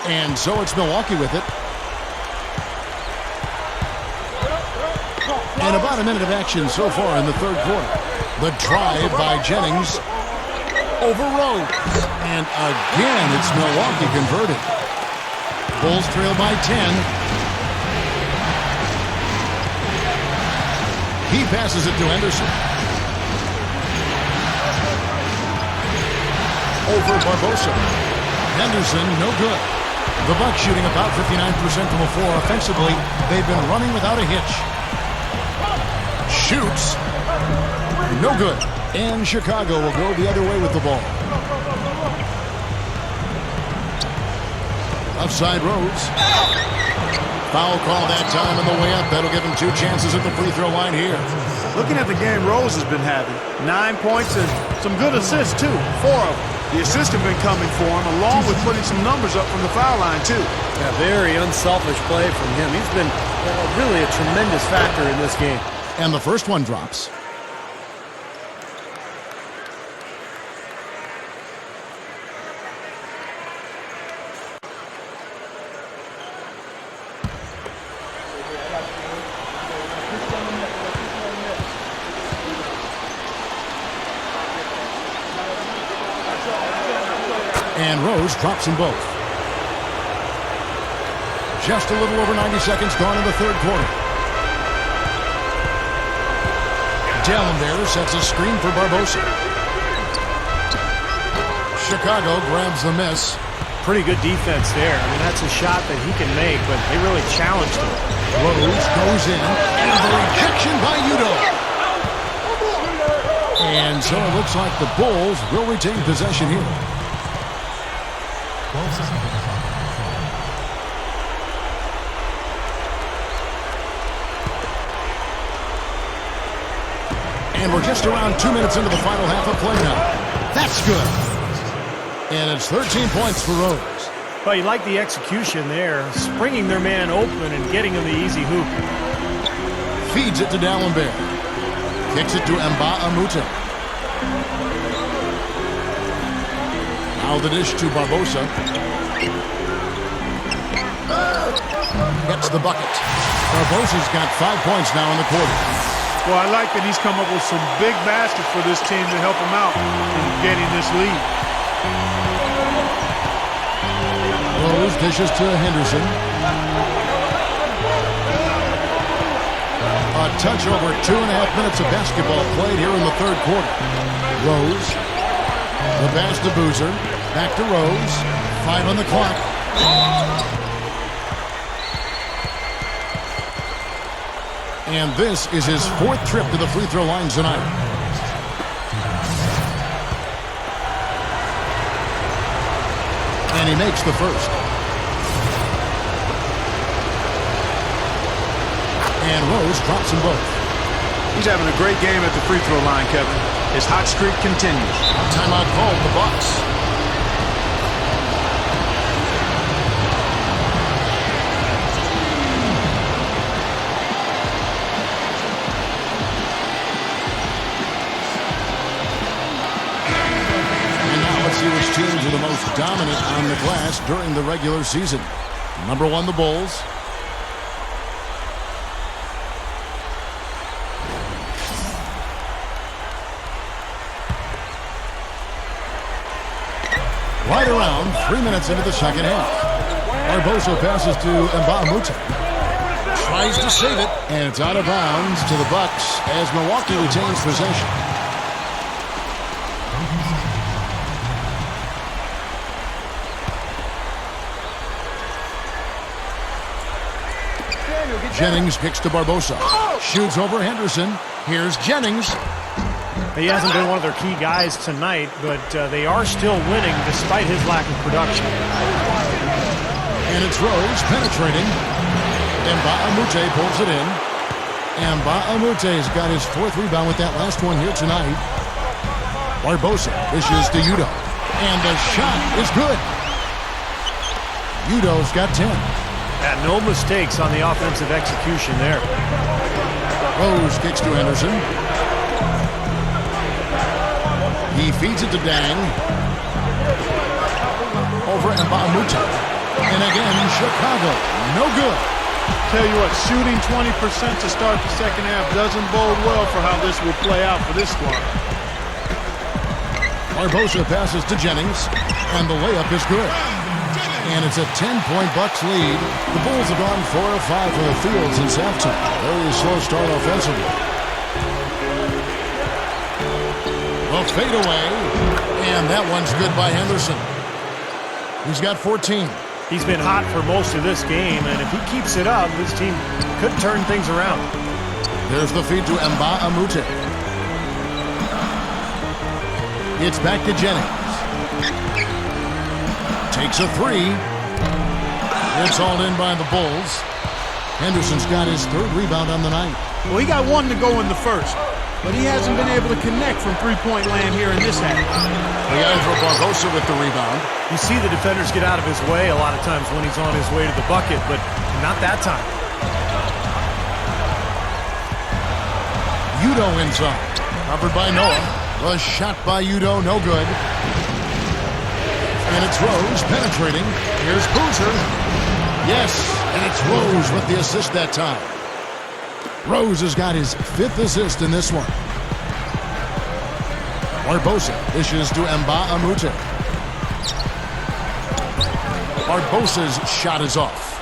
S1: And so it's Milwaukee with it. And about a minute of action so far in the third quarter. The drive by Jennings over Rose. And again, it's Milwaukee converted. Bulls trail by 10. He passes it to Henderson. Over Barbosa. Henderson, no good. The Bucks shooting about 59% from the floor offensively. They've been running without a hitch. Shoots. No good. And Chicago will go the other way with the ball. Offside Rose. Foul call that time on the way up. That'll give him 2 chances at the free throw line here.
S2: Looking at the game Rose has been having, 9 points and some good assists too, 4 of them. The assists have been coming for him, along with putting some numbers up from the foul line too.
S3: Yeah, very unselfish play from him. He's been really a tremendous factor in this game.
S1: And the first one drops. And Rose drops them both. Just a little over 90 seconds gone in the third quarter. D'Alembert sets a screen for Barbosa. Chicago grabs the miss.
S3: Pretty good defense there. I mean, that's a shot that he can make, but they really challenged him.
S1: Rose goes in, and the rejection by Udo. And so it looks like the Bulls will retain possession here. And we're just around 2 minutes into the final half of play now. That's good. And it's 13 points for Rose.
S3: Well, you like the execution there, springing their man open and getting him the easy hoop.
S1: Feeds it to D'Alembert. Kicks it to Nba2K13. Now the dish to Barbosa. Gets the bucket. Barbosa's got 5 points now in the quarter.
S2: Well, I like that he's come up with some big baskets for this team to help him out in getting this lead.
S1: Rose dishes to Henderson. A touch over 2.5 minutes of basketball played here in the third quarter. Rose. The pass to Boozer. Back to Rose. 5 on the clock. And this is his 4th trip to the free throw line tonight. And he makes the first. And Rose drops them both.
S2: He's having a great game at the free throw line, Kevin. His hot streak continues.
S1: Timeout called the Bucks. And now let's see which teams are the most dominant on the glass during the regular season. Number 1, the Bulls. Right around 3 minutes into the second half. Barbosa passes to Nba2K13. Tries to save it, and it's out of bounds to the Bucks as Milwaukee retains possession. Jennings kicks to Barbosa. Shoots over Henderson. Here's Jennings.
S3: He hasn't been one of their key guys tonight, but they are still winning despite his lack of production.
S1: And it's Rose penetrating. Nba2K13 pulls it in. Nba2K13's got his 4th rebound with that last one here tonight. Barbosa dishes to Udo. And the shot is good. Udo's got 10.
S3: No mistakes on the offensive execution there.
S1: Rose kicks to Henderson. He feeds it to Dang. Over Nba2K13. And again, Chicago. No good.
S2: Tell you what, shooting 20% to start the second half doesn't bode well for how this will play out for this squad.
S1: Barbosa passes to Jennings. And the layup is good. And it's a 10-point Bucks lead. The Bulls have gone 4 of 5 for the field since halftime. Very slow start offensively. A fadeaway, and that one's good by Henderson. He's got 14.
S3: He's been hot for most of this game, and if he keeps it up, this team could turn things around.
S1: There's the feed to Nba2K13. It's back to Jennings. Takes a 3. It's all in by the Bulls. Henderson's got his 3rd rebound on the night.
S2: Well, he got 1 to go in the first, but he hasn't been able to connect from three-point land here in this half.
S1: Leandro Barbosa with the rebound.
S3: You see the defenders get out of his way a lot of times when he's on his way to the bucket, but not that time.
S1: Udo inside. Covered by Noah. A shot by Udo, no good. And it's Rose penetrating. Here's Boozer. Yes, and it's Rose with the assist that time. Rose has got his 5th assist in this one. Barbosa dishes to Nba2K13. Barbosa's shot is off.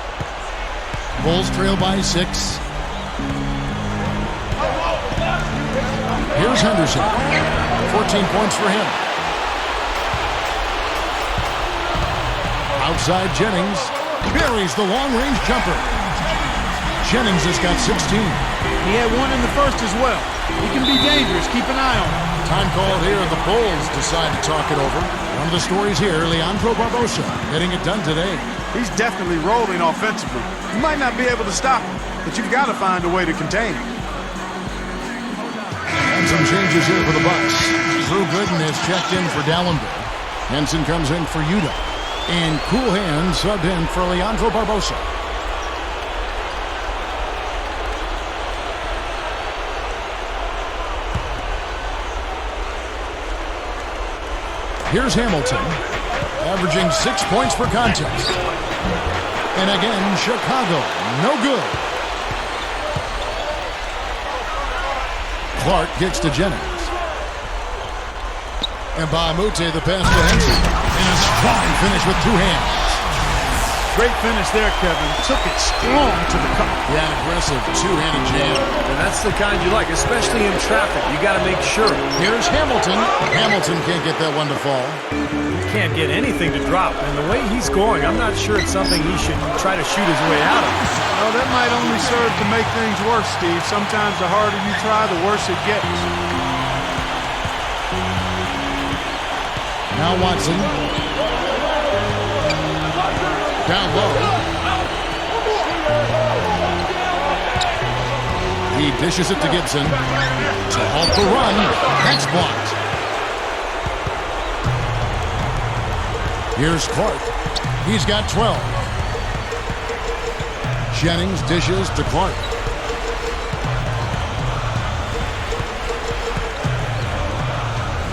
S1: Bulls trail by 6. Here's Henderson. 14 points for him. Outside Jennings. Buries the long-range jumper. Jennings has got 16.
S2: He had 1 in the first as well. He can be dangerous. Keep an eye on him.
S1: Time called here. The Bulls decide to talk it over. One of the stories here, Leandro Barbosa getting it done today.
S2: He's definitely rolling offensively. You might not be able to stop him, but you've got to find a way to contain him.
S1: And some changes here for the Bucks. Drew Gooden is checked in for Dallenberg. Henson comes in for Udo. And Cool Hand subbed in for Leandro Barbosa. Here's Hamilton, averaging 6 points per contest. And again, Chicago, no good. Clark kicks to Jennings. And Nba2K13, the pass to Henson. And a strong finish with 2 hands.
S2: Great finish there, Kevin. Took it strong to the cup.
S1: Yeah, aggressive two-handed jam.
S3: And that's the kind you like, especially in traffic. You got to make sure.
S1: Here's Hamilton. Hamilton can't get that one to fall.
S3: He can't get anything to drop. And the way he's scoring, I'm not sure it's something he should try to shoot his way out of.
S2: Well, that might only serve to make things worse, Steve. Sometimes the harder you try, the worse it gets.
S1: Now Watson. Down low. He dishes it to Gibson. To halt the run. That's blocked. Here's Clark. He's got 12. Jennings dishes to Clark.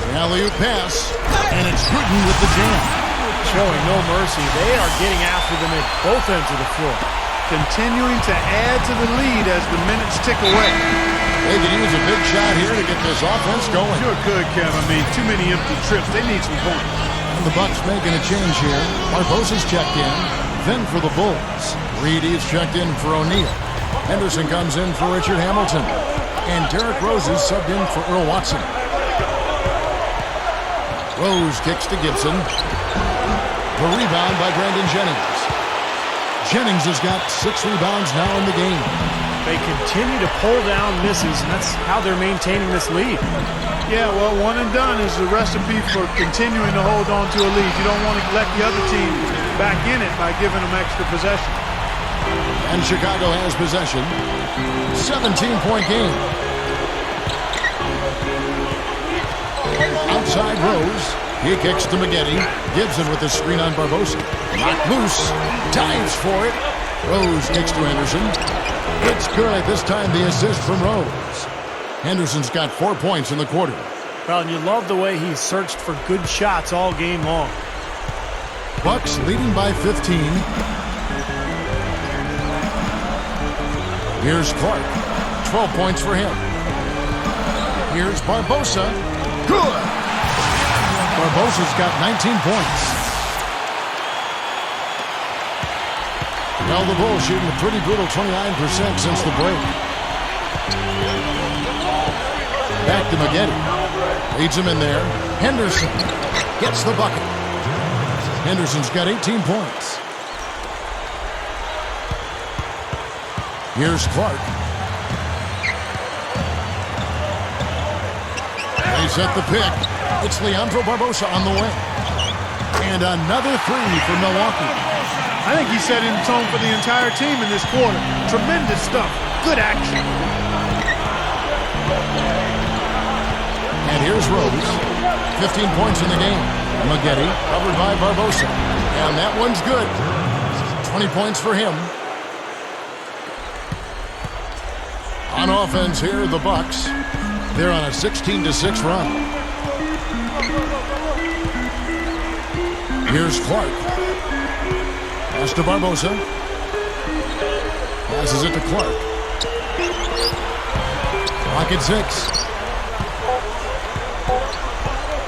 S1: The alley-oop pass. And it's Gooden with the jam.
S3: Showing no mercy. They are getting after them at both ends of the floor.
S2: Continuing to add to the lead as the minutes tick away.
S1: They could use a big shot here to get this offense going.
S2: Sure could, Kev. I mean, too many empty trips. They need some points.
S1: And the Bucks making a change here. Barbosa's checked in. Then for the Bulls. Reedy's checked in for O'Neal. Henderson comes in for Richard Hamilton. And Derrick Rose is subbed in for Earl Watson. Rose kicks to Gibson. The rebound by Brandon Jennings. Jennings has got 6 rebounds now in the game.
S3: They continue to pull down misses, and that's how they're maintaining this lead.
S2: Yeah, well, one and done is the recipe for continuing to hold on to a lead. You don't want to let the other team back in it by giving them extra possession.
S1: And Chicago has possession. 17-point game. Outside Rose. He kicks to Maggette. Gibson with the screen on Barbosa. Knocked loose. Dives for it. Rose kicks to Anderson. It's good. This time the assist from Rose. Henderson's got 4 points in the quarter.
S3: Well, and you love the way he searched for good shots all game long.
S1: Bucks leading by 15. Here's Clark. 12 points for him. Here's Barbosa. Good. Barbosa's got 19 points. Well, the Bulls shooting a pretty brutal 29% since the break. Back to Maggette. Leads him in there. Henderson gets the bucket. Henderson's got 18 points. Here's Clark. They set the pick. It's Leandro Barbosa on the way. And another 3 for Milwaukee.
S2: I think he set in tone for the entire team in this quarter. Tremendous stuff. Good action.
S1: And here's Rose. 15 points in the game. Maggette covered by Barbosa. And that one's good. 20 points for him. On offense here, the Bucks. They're on a 16-6 run. Here's Clark. Pass to Barbosa. Passes it to Clark. Clock at 6.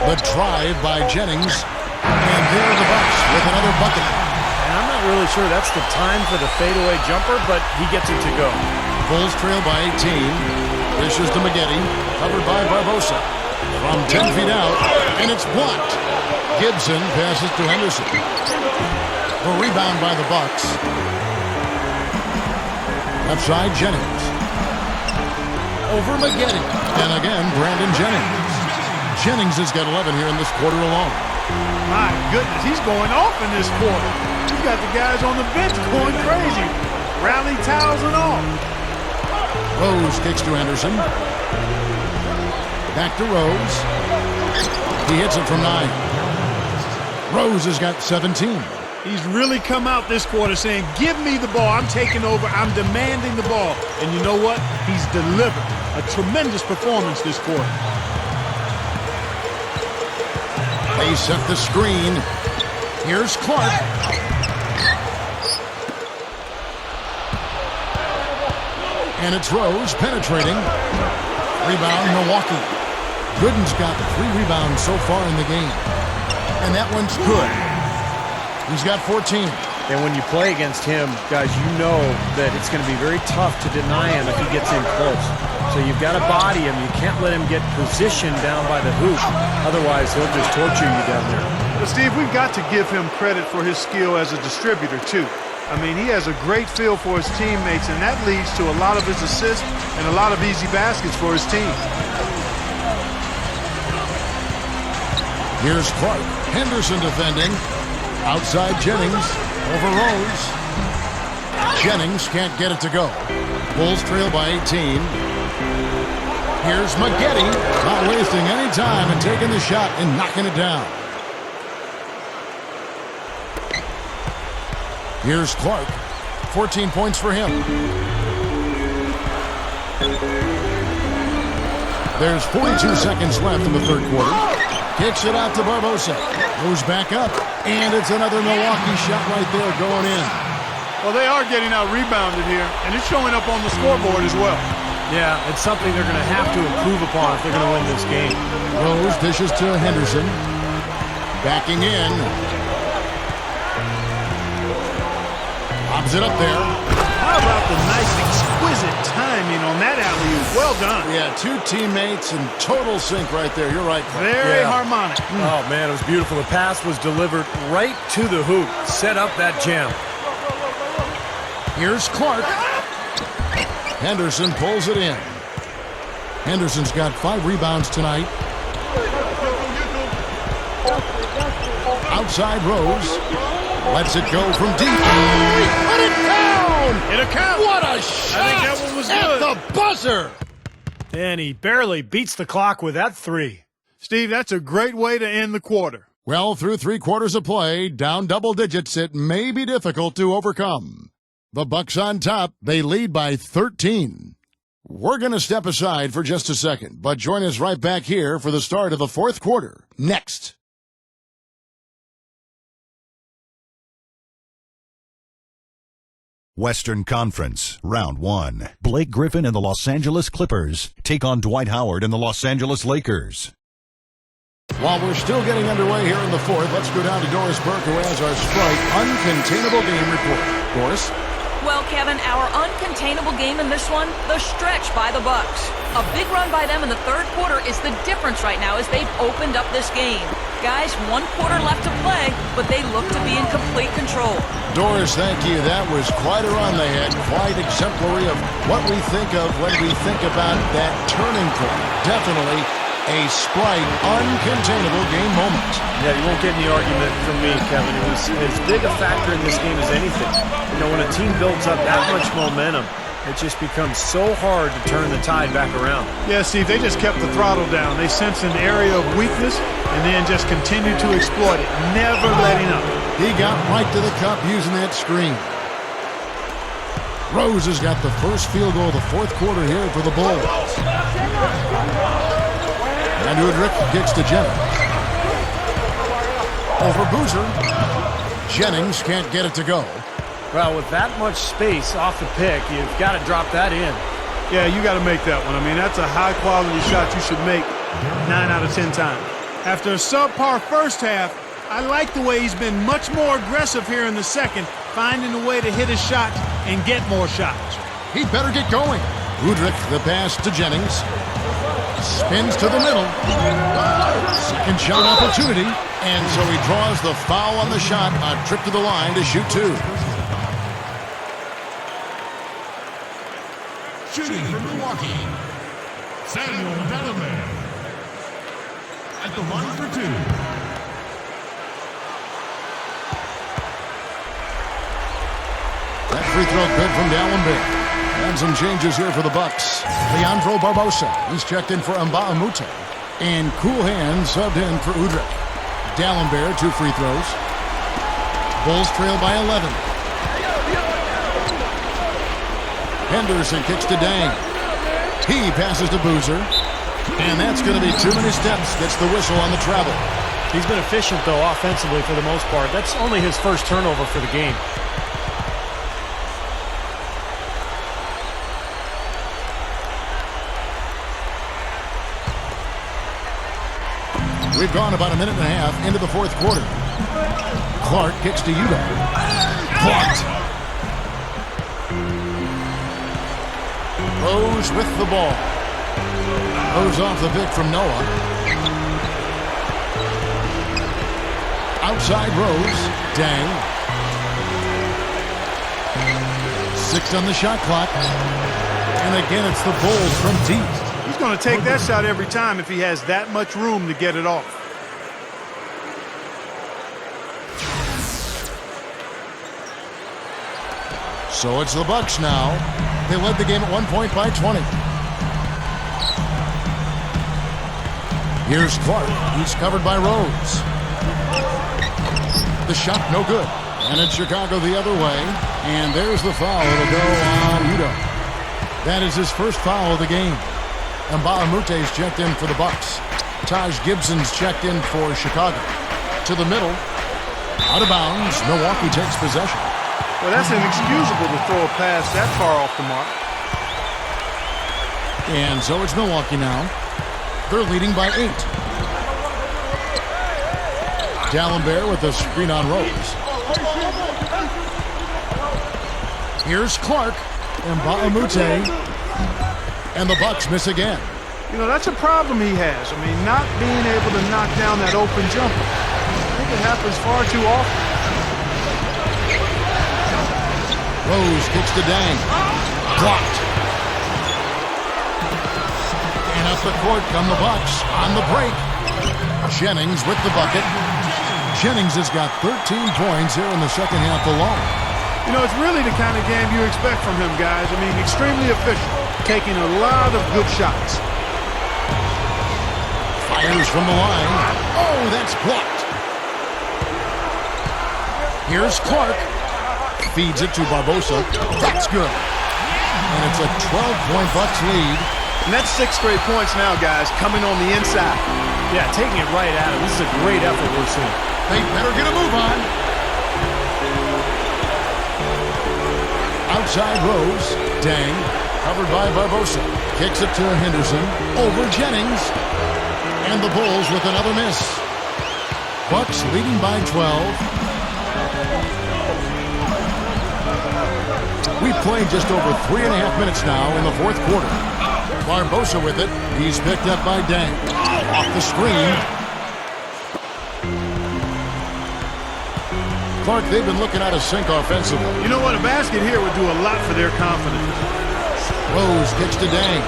S1: The drive by Jennings. And there are the Bucks with another bucket.
S3: And I'm not really sure that's the time for the fadeaway jumper, but he gets it to go.
S1: Bulls trail by 18. Dishes to Maggette. Covered by Barbosa. From 10 feet out. And it's blocked. Gibson passes to Henderson. The rebound by the Bucks. Left side, Jennings. Over Maggette. And again, Brandon Jennings. Jennings has got 11 here in this quarter alone.
S2: My goodness, he's going off in this quarter. He's got the guys on the bench going crazy. Rally towels and all.
S1: Rose kicks to Anderson. Back to Rose. He hits it from 9. Rose has got 17.
S2: He's really come out this quarter saying, give me the ball. I'm taking over. I'm demanding the ball. And you know what? He's delivered. A tremendous performance this quarter.
S1: They set the screen. Here's Clark. And it's Rose penetrating. Rebound, Milwaukee. Gooden's got 3 rebounds so far in the game. And that one's good. He's got 14.
S3: And when you play against him, guys, you know that it's going to be very tough to deny him if he gets in close. So you've got to body him. You can't let him get positioned down by the hoop. Otherwise, he'll just torture you down there.
S2: But, Steve, we've got to give him credit for his skill as a distributor, too. I mean, he has a great feel for his teammates, and that leads to a lot of his assists and a lot of easy baskets for his team.
S1: Here's Clark. Henderson defending. Outside Jennings. Over Rose. Jennings can't get it to go. Bulls trail by 18. Here's Maggette, not wasting any time and taking the shot and knocking it down. Here's Clark. 14 points for him. There's 42 seconds left in the third quarter. Kicks it out to Barbosa. Moves back up. And it's another Milwaukee shot right there going in.
S2: Well, they are getting out rebounded here, and it's showing up on the scoreboard as well.
S3: Yeah, it's something they're going to have to improve upon if they're going to win this game.
S1: Rose dishes to Henderson. Backing in. Lobs it up there.
S2: How about the nice, exquisite timing on that alley-oop? Well done.
S1: Yeah, two teammates in total sync right there. You're right.
S2: Very harmonic.
S3: Oh, man, it was beautiful. The pass was delivered right to the hoop. Set up that jam.
S1: Here's Clark. Henderson pulls it in. Henderson's got 5 rebounds tonight. Outside Rose. Lets it go from deep. Oh, he put it down!
S2: It'll count.
S1: What a shot!
S2: I think that one was
S1: at
S2: good.
S1: The buzzer!
S3: And he barely beats the clock with that 3.
S2: Steve, that's a great way to end the quarter.
S1: Well, through 3 quarters of play, down double digits, it may be difficult to overcome. The Bucks on top. They lead by 13. We're going to step aside for just a second, but join us right back here for the start of the fourth quarter. Next.
S5: Western Conference, Round 1. Blake Griffin and the Los Angeles Clippers take on Dwight Howard and the Los Angeles Lakers.
S1: While we're still getting underway here in the fourth, let's go down to Doris Burke, who has our Sprite Uncontainable Game Report. Doris?
S4: Well, Kevin, our uncontainable game in this one, the stretch by the Bucks. A big run by them in the third quarter is the difference right now as they've opened up this game. Guys, 1 quarter left to play, but they look to be in complete control.
S1: Doris, thank you. That was quite a run they had. Quite exemplary of what we think of when we think about that turning point. Definitely a Sprite uncontainable game moment.
S3: Yeah, you won't get any argument from me, Kevin. It was as big a factor in this game as anything. You know, when a team builds up that much momentum, it just becomes so hard to turn the tide back around.
S2: Yeah, Steve, they just kept the throttle down. They sensed an area of weakness and then just continued to exploit it, never letting up.
S1: He got right to the cup using that screen. Rose has got the first field goal of the fourth quarter here for the Bulls. And Udrich kicks to Jennings. Over Boozer. Jennings can't get it to go.
S3: Well, with that much space off the pick, you've got to drop that in.
S2: Yeah, you got to make that one. I mean, that's a high-quality shot you should make 9 out of 10 times. After a subpar first half, I like the way he's been much more aggressive here in the second, finding a way to hit his shots and get more shots.
S1: He better get going. Udrich, the pass to Jennings. Spins to the middle. Second shot opportunity. And so he draws the foul on the shot. A trip to the line to shoot 2.
S7: Shooting for Milwaukee, Samuel DAMIAN. At the line for 2.
S1: That free throw good from D'Alembert. And some changes here for the Bucks. Leandro Barbosa, he's checked in for Mbaamute. And Cool Hand subbed in for Udrich. D'Alembert, 2 free throws. Bulls trail by 11. Henderson kicks to Dang. He passes to Boozer. And that's going to be too many steps. Gets the whistle on the travel.
S3: He's been efficient, though, offensively for the most part. That's only his first turnover for the game.
S1: We've gone about a minute and a half into the fourth quarter. Clark kicks to Udo. Blocked. Rose with the ball. Rose off the pick from Noah. Outside Rose. Dang. 6 on the shot clock. And again, it's the Bulls from deep.
S2: He's going to take that shot every time if he has that much room to get it off.
S1: So it's the Bucks now. They led the game at 1 point by 20. Here's Clark. He's covered by Rose. The shot, no good. And it's Chicago the other way. And there's the foul. It'll go on Udo. That is his first foul of the game. Mbamute's checked in for the Bucks. Taj Gibson's checked in for Chicago. To the middle. Out of bounds. Milwaukee takes possession.
S2: Well, that's inexcusable to throw a pass that far off the mark.
S1: And so it's Milwaukee now. They're leading by 8. D'Alembert with the screen on Rose. Here's Clark. Mbamute. And the Bucks miss again.
S2: You know, that's a problem he has. I mean, not being able to knock down that open jumper. I think it happens far too often.
S1: Rose kicks to Dang. Blocked. And up the court come the Bucks on the break. Jennings with the bucket. Jennings has got 13 points here in the second half alone.
S2: You know, it's really the kind of game you expect from him, guys. I mean, extremely efficient, taking a lot of good shots.
S1: Fires from the line. Oh, that's blocked. Here's Clark. Feeds it to Barbosa. That's good. And it's a 12-point Bucks lead.
S2: And that's 6 straight points now, guys, coming on the inside.
S3: Yeah, taking it right at him. This is a great effort we're seeing.
S1: They better get a move on. Outside Rose. Dang. Covered by Barbosa. Kicks it to Henderson. Over Jennings. And the Bulls with another miss. Bucks leading by 12. We've played just over 3.5 minutes now in the fourth quarter. Barbosa with it. He's picked up by Dang. Off the screen. Clark, they've been looking out of sync offensively.
S2: You know what? A basket here would do a lot for their confidence.
S1: Rose kicks to Dang.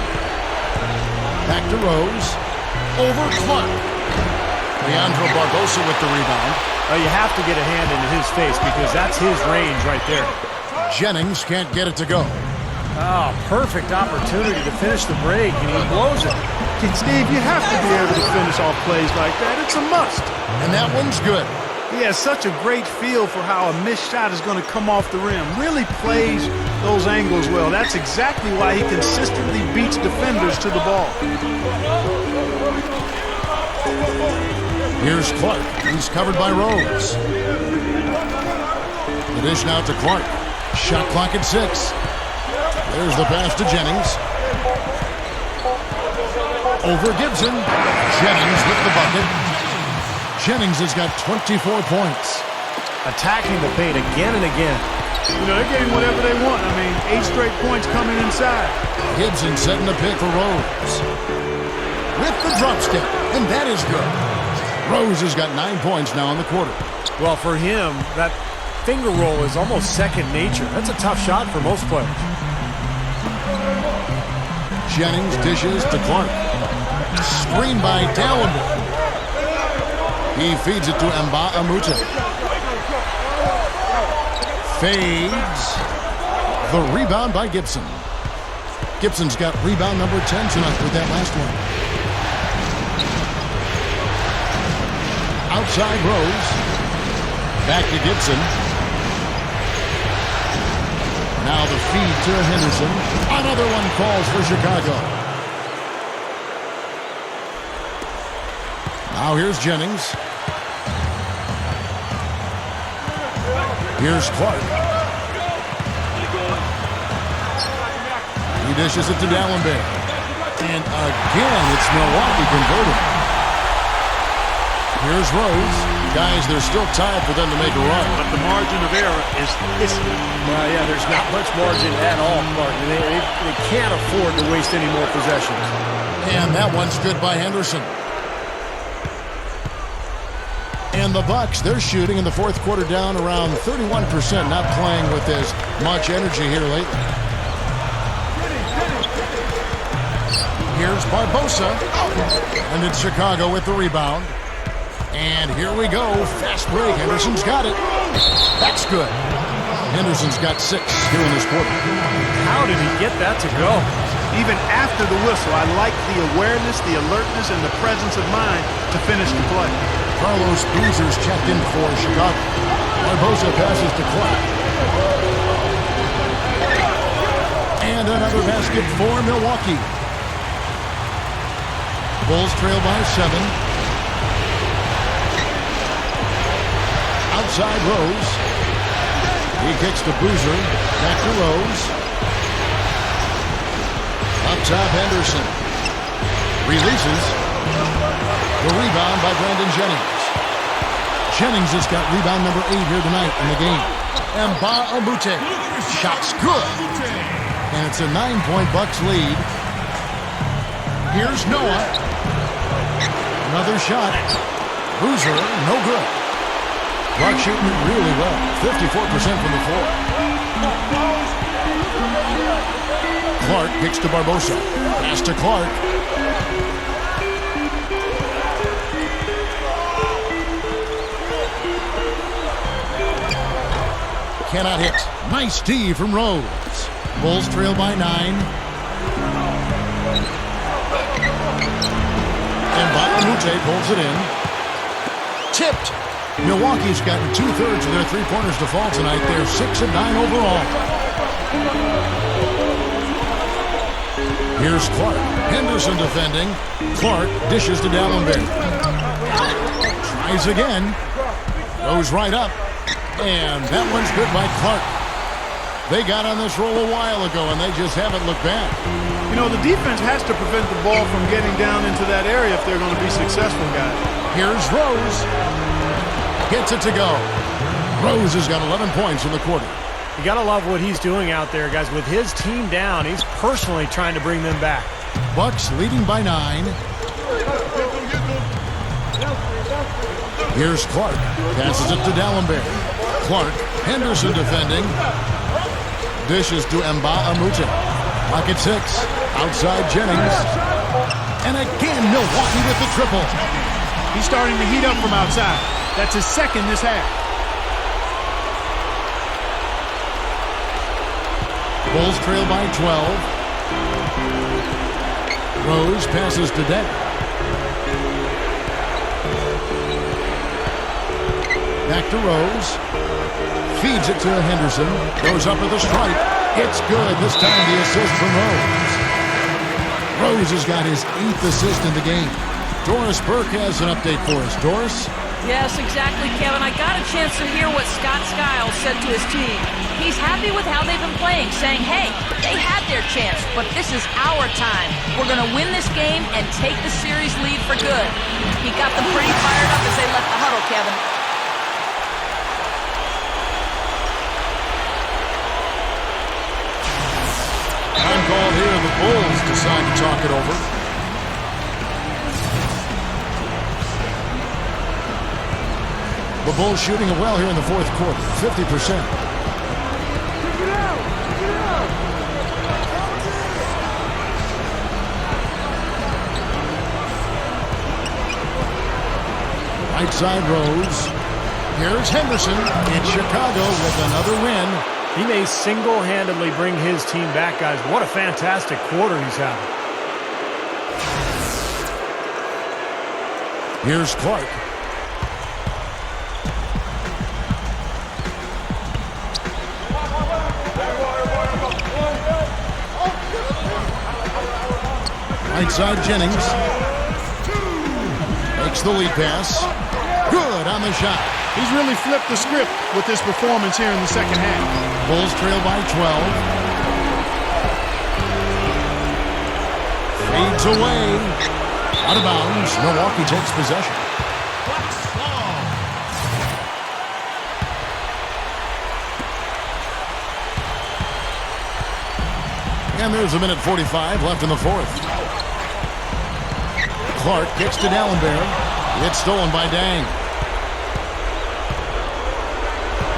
S1: Back to Rose. Over Clark. Leandro Barbosa with the rebound.
S3: Oh, you have to get a hand into his face because that's his range right there.
S1: Jennings can't get it to go.
S3: Oh, perfect opportunity to finish the break, and he blows it.
S2: Steve, you have to be able to finish off plays like that. It's a must.
S1: And that one's good.
S2: He has such a great feel for how a missed shot is going to come off the rim. Really plays those angles well. That's exactly why he consistently beats defenders to the ball.
S1: Here's Clark. He's covered by Rose. The dish now to Clark. Shot clock at 6. There's the pass to Jennings. Over Gibson. Jennings with the bucket. Jennings has got 24 points.
S3: Attacking the paint again and again.
S2: You know, they're getting whatever they want. I mean, 8 straight points coming inside.
S1: Gibson setting the pick for Rose. With the drop step, and that is good. Rose has got 9 points now in the quarter.
S3: Well, for him, that finger roll is almost second nature. That's a tough shot for most players.
S1: Jennings dishes to Clark. Screen by D'Alembert. He feeds it to Mbamute. Fades. The rebound by Gibson. Gibson's got rebound number 10 tonight with that last one. Outside Rose. Back to Gibson. Now the feed to Henderson. Another one falls for Chicago. Now here's Jennings. Here's Clark. He dishes it to D'Alembert. And again, it's Milwaukee converting. Here's Rose. Guys, there's still time for them to make a run.
S2: But the margin of error is hissing.
S3: Well, yeah, there's not much margin at all, Martin. They can't afford to waste any more possessions.
S1: And that one's good by Henderson. And the Bucks, they're shooting in the fourth quarter down around 31%, not playing with as much energy here lately. Here's Barbosa. And it's Chicago with the rebound. And here we go. Fast break. Henderson's got it. That's good. Henderson's got 6 here in this quarter.
S3: How did he get that to go?
S2: Even after the whistle, I like the awareness, the alertness, and the presence of mind to finish the play.
S1: Carlos Boozer's checked in for Chicago. Barbosa passes to Clark. And another basket for Milwaukee. Bulls trail by 7. Outside Rose. He kicks to Boozer. Back to Rose. Up top Henderson. Releases. The rebound by Brandon Jennings. Jennings has got rebound number 8 here tonight in the game. Nba2K13. Shot's good. And it's a 9-point Bucks lead. Here's Noah. Another shot. Boozer, no good. Clark shooting it really well. 54% from the floor. Clark kicks to Barbosa. Pass to Clark. Cannot hit. Nice D from Rose. Bulls trail by 9. And Nba2K13 pulls it in. Tipped. Milwaukee's gotten 2/3 of their three-pointers to fall tonight. They're 6 of 9 overall. Here's Clark. Henderson defending. Clark dishes to Dallenberg. Tries again. Goes right up. And that one's good by Clark. They got on this roll a while ago, and they just haven't looked back.
S2: You know, the defense has to prevent the ball from getting down into that area if they're going to be successful, guys.
S1: Here's Rose. Gets it to go. Rose has got 11 points in the quarter.
S3: You got to love what he's doing out there, guys. With his team down, he's personally trying to bring them back.
S1: Bucks leading by 9. Here's Clark. Passes it to Dallenberg. Clark. Henderson defending. Dishes to Nba2K13. Pocket 6. Outside Jennings. And again, Milwaukee with the triple.
S2: He's starting to heat up from outside. That's his second this half.
S1: Bulls trail by 12. Rose passes to Dent. Back to Rose. Feeds it to Henderson. Goes up with a strike. It's good. This time the assist from Rose. Rose has got his 8th assist in the game. Doris Burke has an update for us. Doris?
S4: Yes, exactly, Kevin. I got a chance to hear what Scott Skiles said to his team. He's happy with how they've been playing, saying, hey, they had their chance, but this is our time. We're going to win this game and take the series lead for good. He got them pretty fired up as they left the huddle, Kevin.
S1: Time called here. The Bulls decide to talk it over. The Bulls shooting it well here in the fourth quarter, 50%. Right side Rose. Here's Henderson in Chicago with another win.
S3: He may single-handedly bring his team back, guys. What a fantastic quarter he's having.
S1: Here's Clark. Right side Jennings. Makes the lead pass. Good on the shot.
S2: He's really flipped the script with this performance here in the second half.
S1: Bulls trail by 12. Fades away. Out of bounds. Milwaukee takes possession. And there's a minute 45 left in the fourth. Clark kicks to Dallenberg. It's stolen by Dang.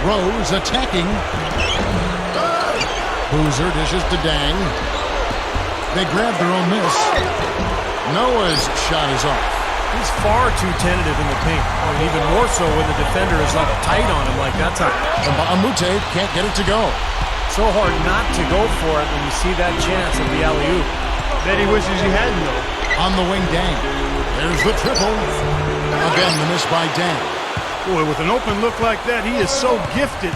S1: Rose attacking. Boozer dishes to Dang. They grab their own miss. Noah's shot is off.
S3: He's far too tentative in the paint. I mean, even more so when the defender is up tight on him like that's a...
S1: Amute can't get it to go.
S3: So hard not to go for it when you see that chance of the alley-oop.
S2: Bet he wishes he hadn't, though.
S1: On the wing, Dang. There's the triple. Again, the miss by Dang.
S2: Boy, with an open look like that, he is so gifted.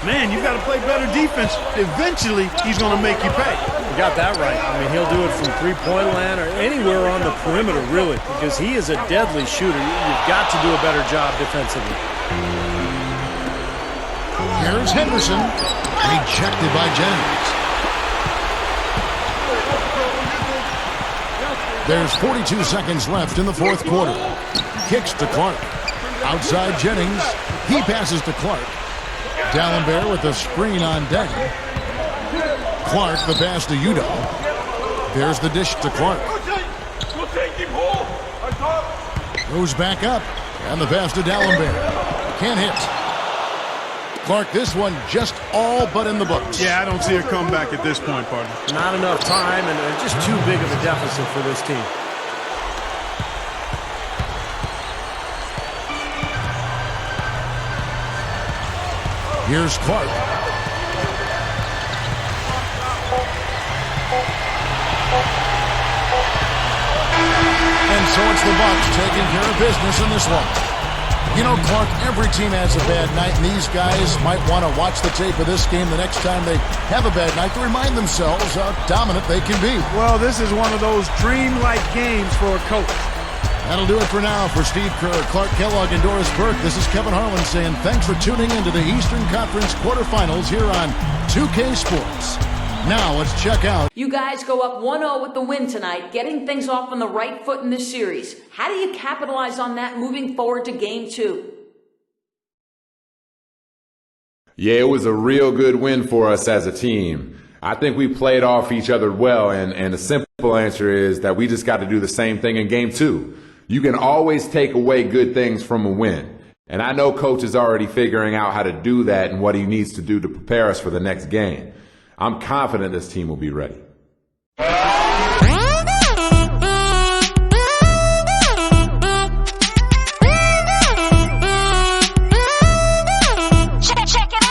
S2: Man, you got to play better defense. Eventually, he's going to make you pay.
S3: You got that right. I mean, he'll do it from three-point land or anywhere on the perimeter, really, because he is a deadly shooter. You've got to do a better job defensively.
S1: Here's Henderson. Rejected by Jennings. There's 42 seconds left in the fourth quarter. Kicks to Clark. Outside Jennings. He passes to Clark. D'Alembert with the screen on Deng. Clark the pass to Udo. There's the dish to Clark. Goes back up. And the pass to D'Alembert. Can't hit. Clark, this one just all but in the books.
S2: Yeah, I don't see a comeback at this point, partner.
S3: Not enough time and just too big of a deficit for this team.
S1: Here's Clark. And so it's the Bucks taking care of business in this one. You know, Clark, every team has a bad night, and these guys might want to watch the tape of this game the next time they have a bad night to remind themselves how dominant they can be.
S2: Well, this is one of those dreamlike games for a coach.
S1: That'll do it for now. For Steve Kerr, Clark Kellogg, and Doris Burke, this is Kevin Harlan saying thanks for tuning into the Eastern Conference quarterfinals here on 2K Sports. Now let's check out.
S4: You guys go up 1-0 with the win tonight, getting things off on the right foot in this series. How do you capitalize on that moving forward to Game 2?
S8: Yeah, it was a real good win for us as a team. I think we played off each other well, and the simple answer is that we just got to do the same thing in Game 2. You can always take away good things from a win. And I know Coach is already figuring out how to do that and what he needs to do to prepare us for the next game. I'm confident this team will be ready.